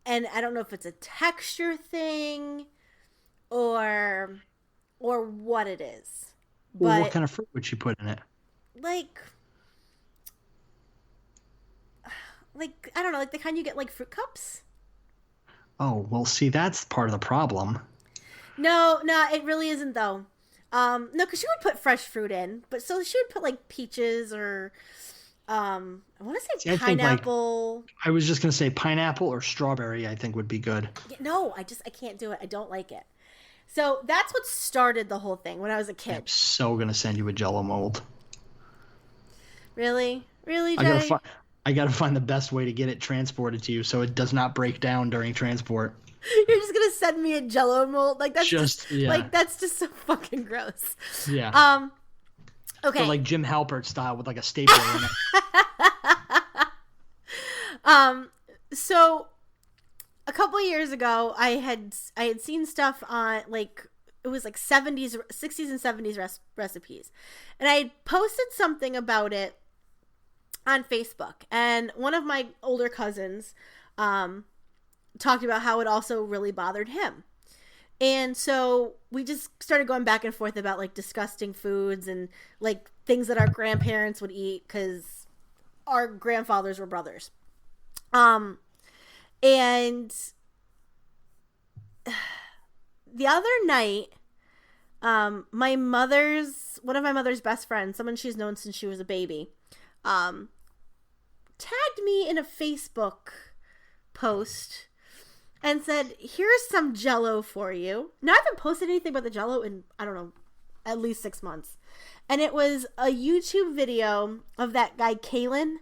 And I don't know if it's a texture thing or what it is. Well, but what kind of fruit would she put in it? Like I don't know, like the kind you get like fruit cups. Oh, well, see, that's part of the problem. No, it really isn't though. No, because she would put fresh fruit in, but so she would put like peaches or, I want to say pineapple. I was just gonna say pineapple or strawberry. I think would be good. No, I can't do it. I don't like it. So that's what started the whole thing when I was a kid. I'm so gonna send you a JellO mold. Really, Jay? I gotta find the best way to get it transported to you so it does not break down during transport. You're just gonna send me a JellO mold? Like that's yeah. Like that's just so fucking gross. Yeah. Okay. So like Jim Halpert style with like a stapler in it. So a couple of years ago, I had seen stuff on like it was like 60s and 70s recipes, and I had posted something about it on Facebook, and one of my older cousins talked about how it also really bothered him. And so we just started going back and forth about like disgusting foods and like things that our grandparents would eat because our grandfathers were brothers. And the other night, one of my mother's best friends, someone she's known since she was a baby, tagged me in a Facebook post and said, here's some JellO for you. Now, I haven't posted anything about the JellO in, I don't know, at least 6 months. And it was a YouTube video of that guy, Kalen,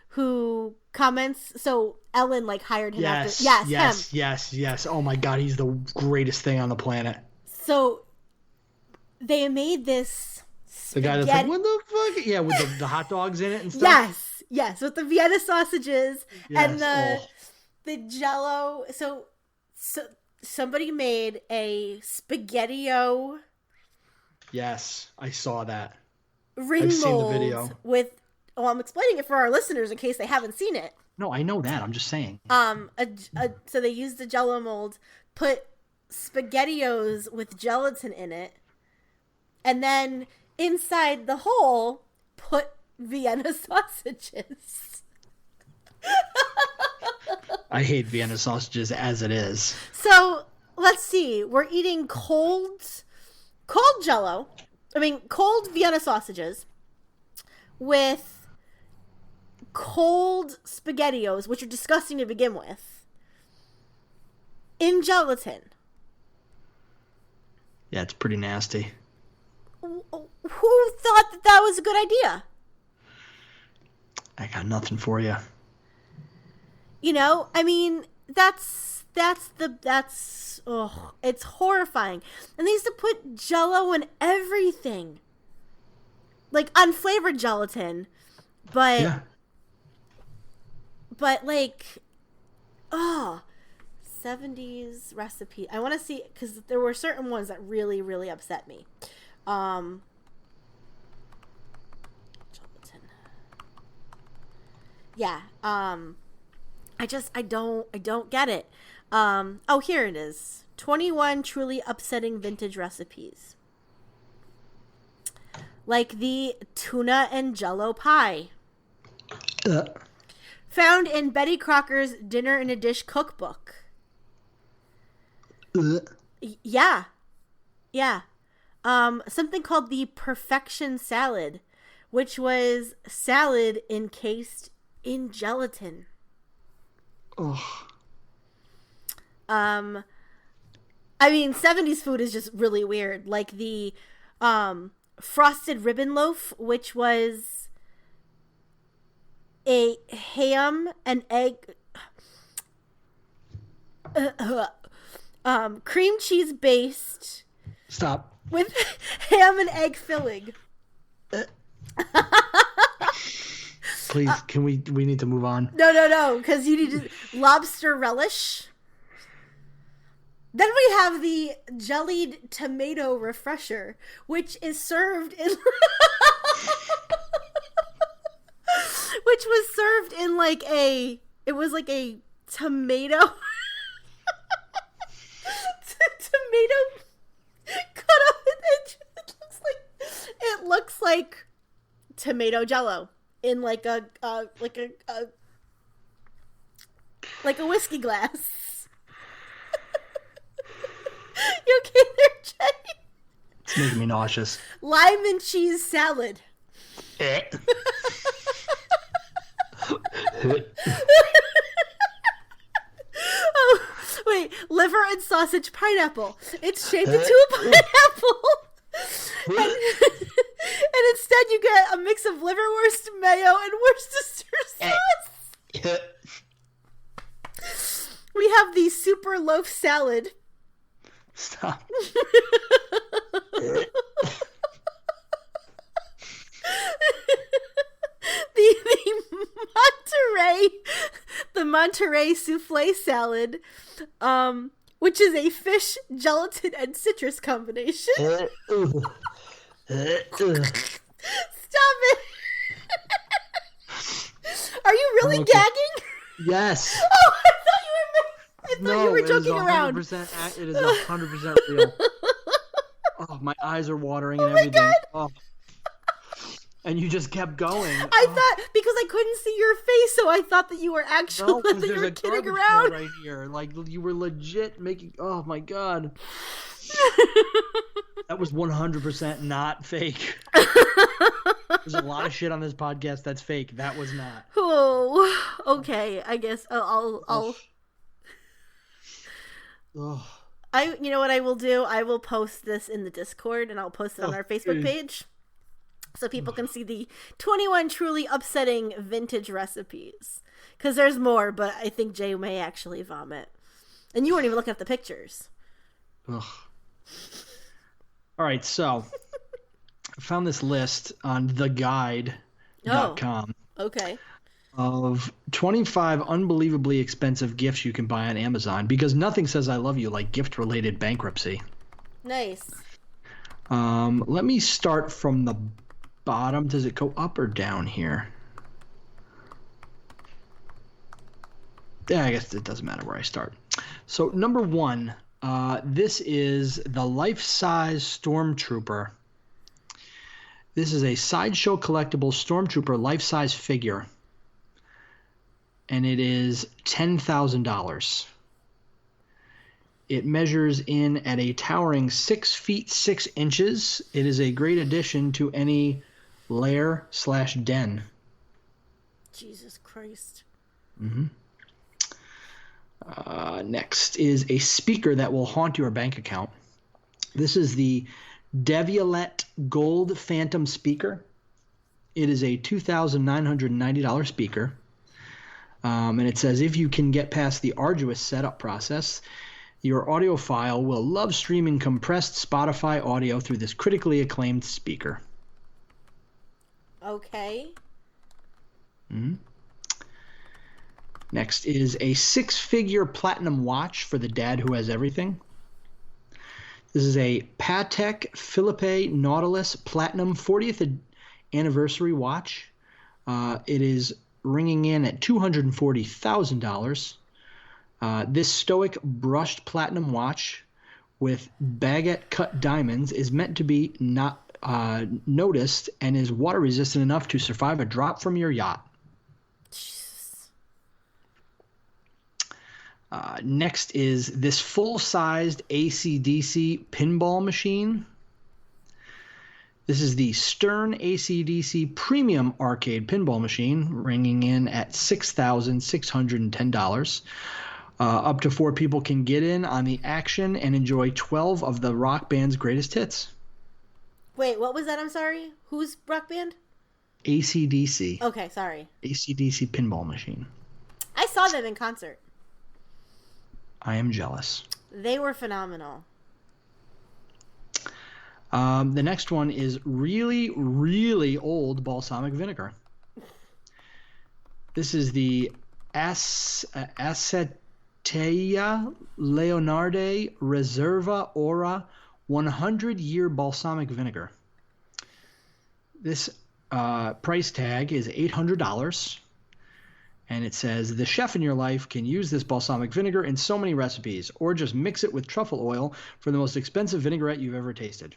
who comments. So Ellen like hired him after. Yes. Oh my God, he's the greatest thing on the planet. So they made this the guy that's like, what the fuck? Yeah, with the hot dogs in it and stuff. Yes, with the Vienna sausages and the JellO. So somebody made a SpaghettiO. Yes, I saw that. Ring I've seen the mold video. with. Well, I'm explaining it for our listeners in case they haven't seen it. No, I know that. I'm just saying. So they used the JellO mold, put SpaghettiOs with gelatin in it, and then inside the hole put Vienna sausages. I hate Vienna sausages as it is. So let's see. We're eating cold JellO. I mean, cold Vienna sausages with cold SpaghettiOs, which are disgusting to begin with, in gelatin. Yeah, it's pretty nasty. Who thought that was a good idea? I got nothing for you. You know, I mean, it's horrifying. And they used to put JellO in everything. Like unflavored gelatin, but Yeah. But like, 70s recipe. I want to see, because there were certain ones that really, really upset me. Gelatin. Yeah. I don't get it. Here it is. 21 truly upsetting vintage recipes. Like the tuna and JellO pie. Found in Betty Crocker's Dinner in a Dish cookbook. Yeah. Something called the Perfection Salad, which was salad encased in gelatin. Oh. I mean, 70s food is just really weird. Like the frosted ribbon loaf, which was a ham and egg cream cheese based. Stop. With ham and egg filling. Please, can we need to move on. No, because you need to lobster relish. Then we have the jellied tomato refresher, which is served in which was served in like a tomato tomato cut up. It looks like tomato JellO in like a whiskey glass. You okay there, Jenny? It's making me nauseous. Lime and cheese salad. Oh, wait. Liver and sausage pineapple. It's shaped into a pineapple. And instead you get a mix of liverwurst, mayo, and Worcestershire sauce. We have the super loaf salad. Stop. the Monterey souffle salad, which is a fish, gelatin, and citrus combination. Stop it! Are you really gagging? Yes. Oh, I thought you were joking around. It is 100% real. Oh, my eyes are watering and everything. God. Oh. And you just kept going. I thought, because I couldn't see your face, so I thought that you were actually that you were kidding around. Right here, like you were legit making. Oh my God, that was 100% not fake. There's a lot of shit on this podcast that's fake. That was not. Oh, okay. I guess I'll. Oh. You know what I will do? I will post this in the Discord, and I'll post it on our Facebook page. so people can see the 21 truly upsetting vintage recipes. Because there's more, but I think Jay may actually vomit. And you weren't even looking at the pictures. Ugh. All right, so I found this list on theguide.com. Okay. Of 25 unbelievably expensive gifts you can buy on Amazon, because nothing says I love you like gift-related bankruptcy. Nice. Let me start from the bottom. Does it go up or down here? Yeah, I guess it doesn't matter where I start. So number one, this is the life-size Stormtrooper. This is a Sideshow collectible Stormtrooper life-size figure, and it is $10,000. It measures in at a towering 6 feet 6 inches. It is a great addition to any lair/den. Jesus Christ. Mm-hmm. Next is a speaker that will haunt your bank account. This is the Devialet Gold Phantom speaker. It is a $2,990 speaker. And it says, if you can get past the arduous setup process, your audiophile will love streaming compressed Spotify audio through this critically acclaimed speaker. Okay. Mm-hmm. Next is a 6-figure platinum watch for the dad who has everything. This is a Patek Philippe Nautilus Platinum 40th anniversary watch. It is ringing in at $240,000. This stoic brushed platinum watch with baguette cut diamonds is meant to be not noticed and is water resistant enough to survive a drop from your yacht. Next is this full-sized AC/DC pinball machine. This is the Stern AC/DC Premium Arcade Pinball Machine, ringing in at $6,610. Up to 4 people can get in on the action and enjoy 12 of the rock band's greatest hits. Wait, what was that? I'm sorry. Whose rock band? AC/DC. Okay, sorry. AC/DC Pinball Machine. I saw them in concert. I am jealous. They were phenomenal. The next one is really, really old balsamic vinegar. This is the Acetea Leonardi Reserva Ora 100-year balsamic vinegar. This price tag is $800. And it says, the chef in your life can use this balsamic vinegar in so many recipes, or just mix it with truffle oil for the most expensive vinaigrette you've ever tasted.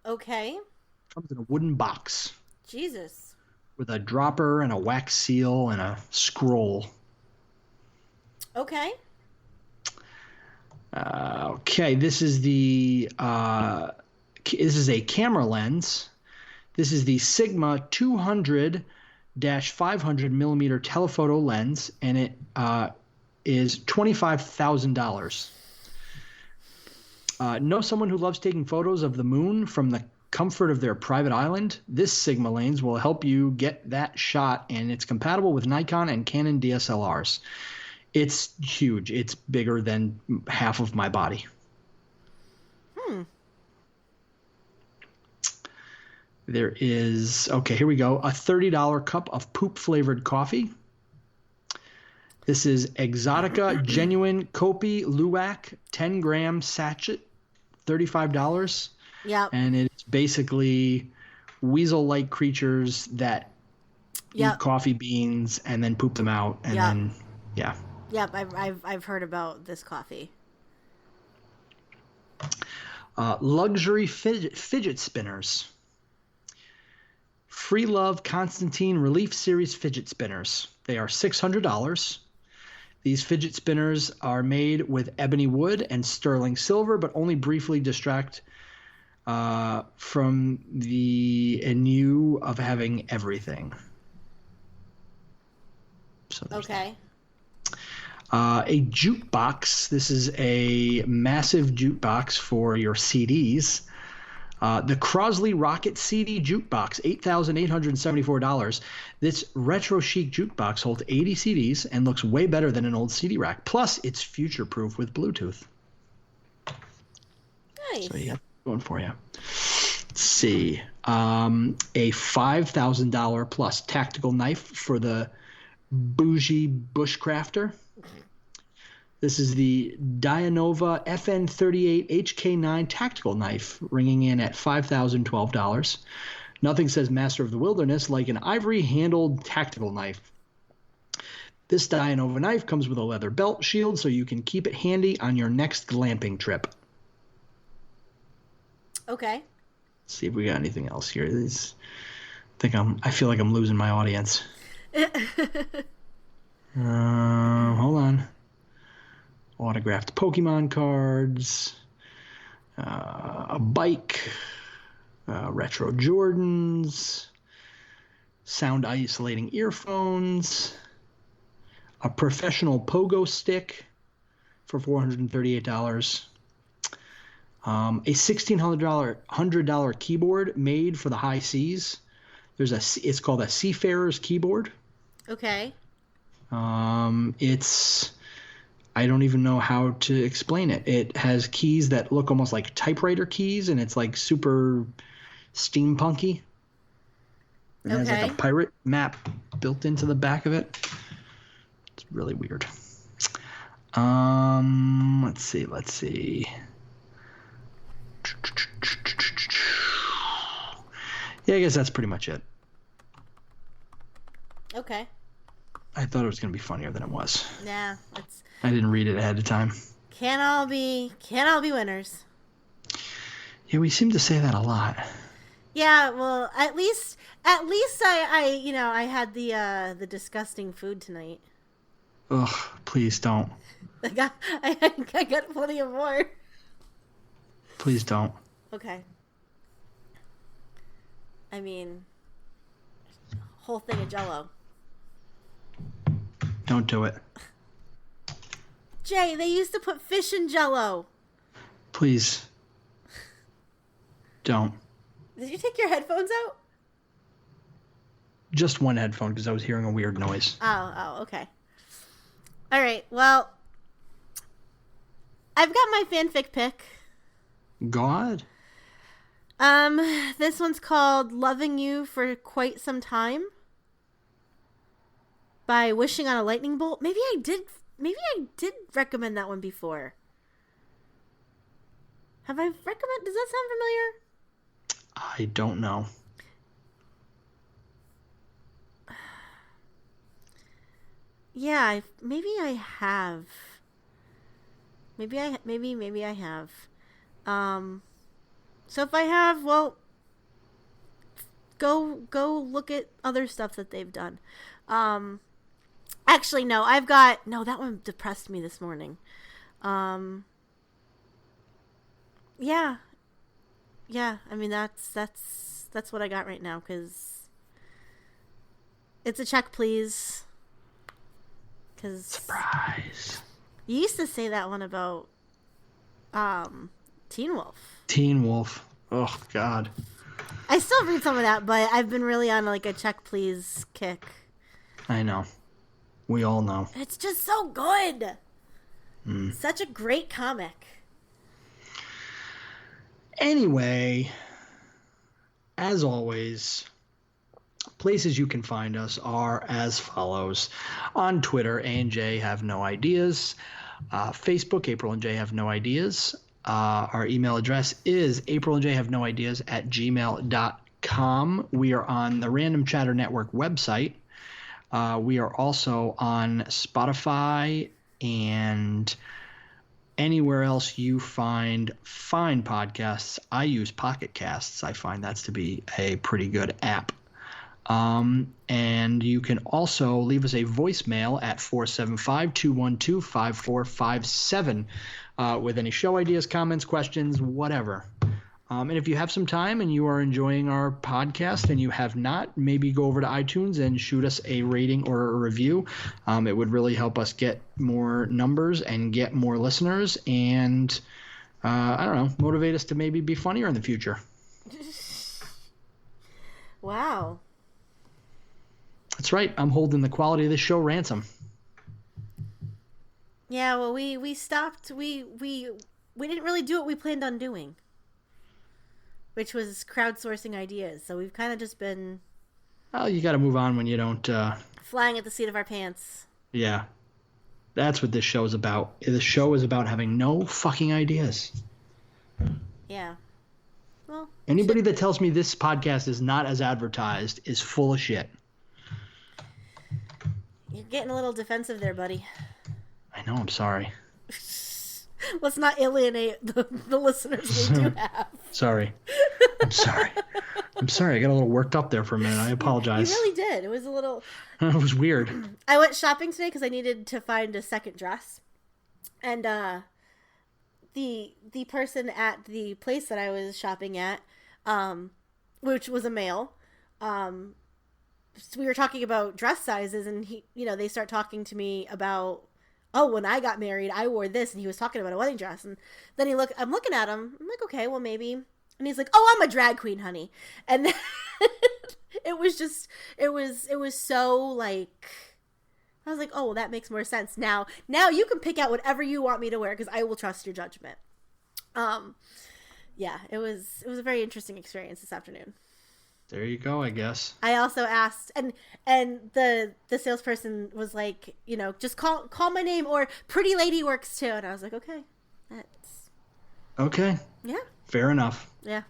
Okay. Comes in a wooden box. Jesus. With a dropper and a wax seal and a scroll. Okay. Okay, this is the this is a camera lens. This is the Sigma 200-500 millimeter telephoto lens, and it is $25,000. Know someone who loves taking photos of the moon from the comfort of their private island? This Sigma lens will help you get that shot, and it's compatible with Nikon and Canon DSLRs. It's huge. It's bigger than half of my body. There is, okay, here we go, a $30 cup of poop-flavored coffee. This is Exotica Genuine Kopi Luwak 10-gram sachet, $35. Yep. And it's basically weasel-like creatures that eat coffee beans and then poop them out, and then, yeah. Yep, I've heard about this coffee. Luxury fidget spinners. Free Love Constantine Relief Series fidget spinners. They are $600. These fidget spinners are made with ebony wood and sterling silver, but only briefly distract from the ennui of having everything. So okay. A jukebox. This is a massive jukebox for your CDs. The Crosley Rocket CD Jukebox, $8,874. This retro chic jukebox holds 80 CDs and looks way better than an old CD rack. Plus, it's future-proof with Bluetooth. Nice. So yeah, going for you. Let's see. A $5,000 plus tactical knife for the bougie bushcrafter. This is the Dianova FN38 HK9 tactical knife, ringing in at $5,012. Nothing says master of the wilderness like an ivory-handled tactical knife. This Dianova knife comes with a leather belt shield, so you can keep it handy on your next glamping trip. Okay. Let's see if we got anything else here. I feel like I'm losing my audience. Hold on. Autographed Pokemon cards, a bike, retro Jordans, sound isolating earphones, a professional pogo stick for $438, a $1,600 keyboard made for the high seas. It's called a Seafarer's keyboard. Okay. I don't even know how to explain it. It has keys that look almost like typewriter keys, and it's like super steampunky. And there's like a pirate map built into the back of it. It's really weird. Let's see. Yeah, I guess that's pretty much it. Okay. I thought it was going to be funnier than it was. Yeah, I didn't read it ahead of time. Can't all be winners. Yeah, we seem to say that a lot. Yeah, well, at least I had the disgusting food tonight. Ugh, please don't. I got plenty of more. Please don't. Okay. I mean, whole thing of JellO. Don't do it. Jay, they used to put fish in JellO. Please. Don't. Did you take your headphones out? Just one headphone because I was hearing a weird noise. Oh, okay. All right, well, I've got my fanfic pick. God. This one's called Loving You for Quite Some Time by Wishing on a Lightning Bolt. Maybe I did recommend that one before. Have I recommended? Does that sound familiar? I don't know. Yeah, maybe I have. Maybe I have. So if I have, well, go look at other stuff that they've done. Actually, no, that one depressed me this morning. Yeah. I mean, that's what I got right now, because it's a check, please. Cause surprise. You used to say that one about Teen Wolf. Teen Wolf. Oh God. I still read some of that, but I've been really on like a check, please kick. I know. We all know. It's just so good. Such a great comic. Anyway, as always, places you can find us are as follows. On Twitter, A and J Have No Ideas. Facebook, April and J Have No Ideas. Our email address is aprilandjhavenoideas@gmail.com. We are on the Random Chatter Network website. We are also on Spotify and anywhere else you find fine podcasts. I use Pocket Casts. I find that to be a pretty good app. And you can also leave us a voicemail at 475-212-5457 with any show ideas, comments, questions, whatever. And if you have some time and you are enjoying our podcast and you have not, maybe go over to iTunes and shoot us a rating or a review. It would really help us get more numbers and get more listeners and, I don't know, motivate us to maybe be funnier in the future. Wow. That's right. I'm holding the quality of this show ransom. Yeah, well, we stopped. We didn't really do what we planned on doing, which was crowdsourcing ideas. So we've kind of just been... Oh, you got to move on when you don't... flying at the seat of our pants. Yeah. That's what this show is about. The show is about having no fucking ideas. Yeah. Well... Anybody that tells me this podcast is not as advertised is full of shit. You're getting a little defensive there, buddy. I know, I'm sorry. Let's not alienate the listeners we do have. Sorry. I'm sorry. I'm sorry. I got a little worked up there for a minute. I apologize. You really did. It was a little... It was weird. I went shopping today because I needed to find a second dress. And the person at the place that I was shopping at, which was a male, we were talking about dress sizes, and they start talking to me about, oh, when I got married, I wore this, and he was talking about a wedding dress, and then I'm looking at him, I'm like, okay, well, maybe, and he's like, oh, I'm a drag queen, honey, and then it was so, like, I was like, oh, well, that makes more sense, now you can pick out whatever you want me to wear, because I will trust your judgment. Yeah, it was a very interesting experience this afternoon. There you go, I guess. I also asked, and the salesperson was like, just call my name, or pretty lady works too. And I was like, okay, that's... Okay. Yeah. Fair enough. Yeah.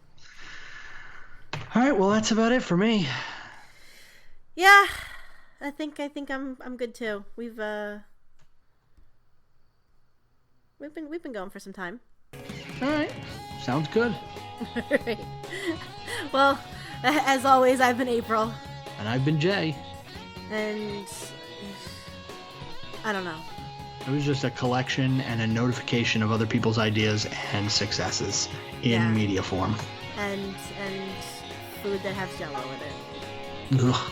All right, well, that's about it for me. Yeah, I think I'm good too. We've been going for some time. All right. Sounds good. All right. Well, as always, I've been April. And I've been Jay. And I don't know. It was just a collection and a notification of other people's ideas and successes in media form. And food that has JellO in it. Ugh.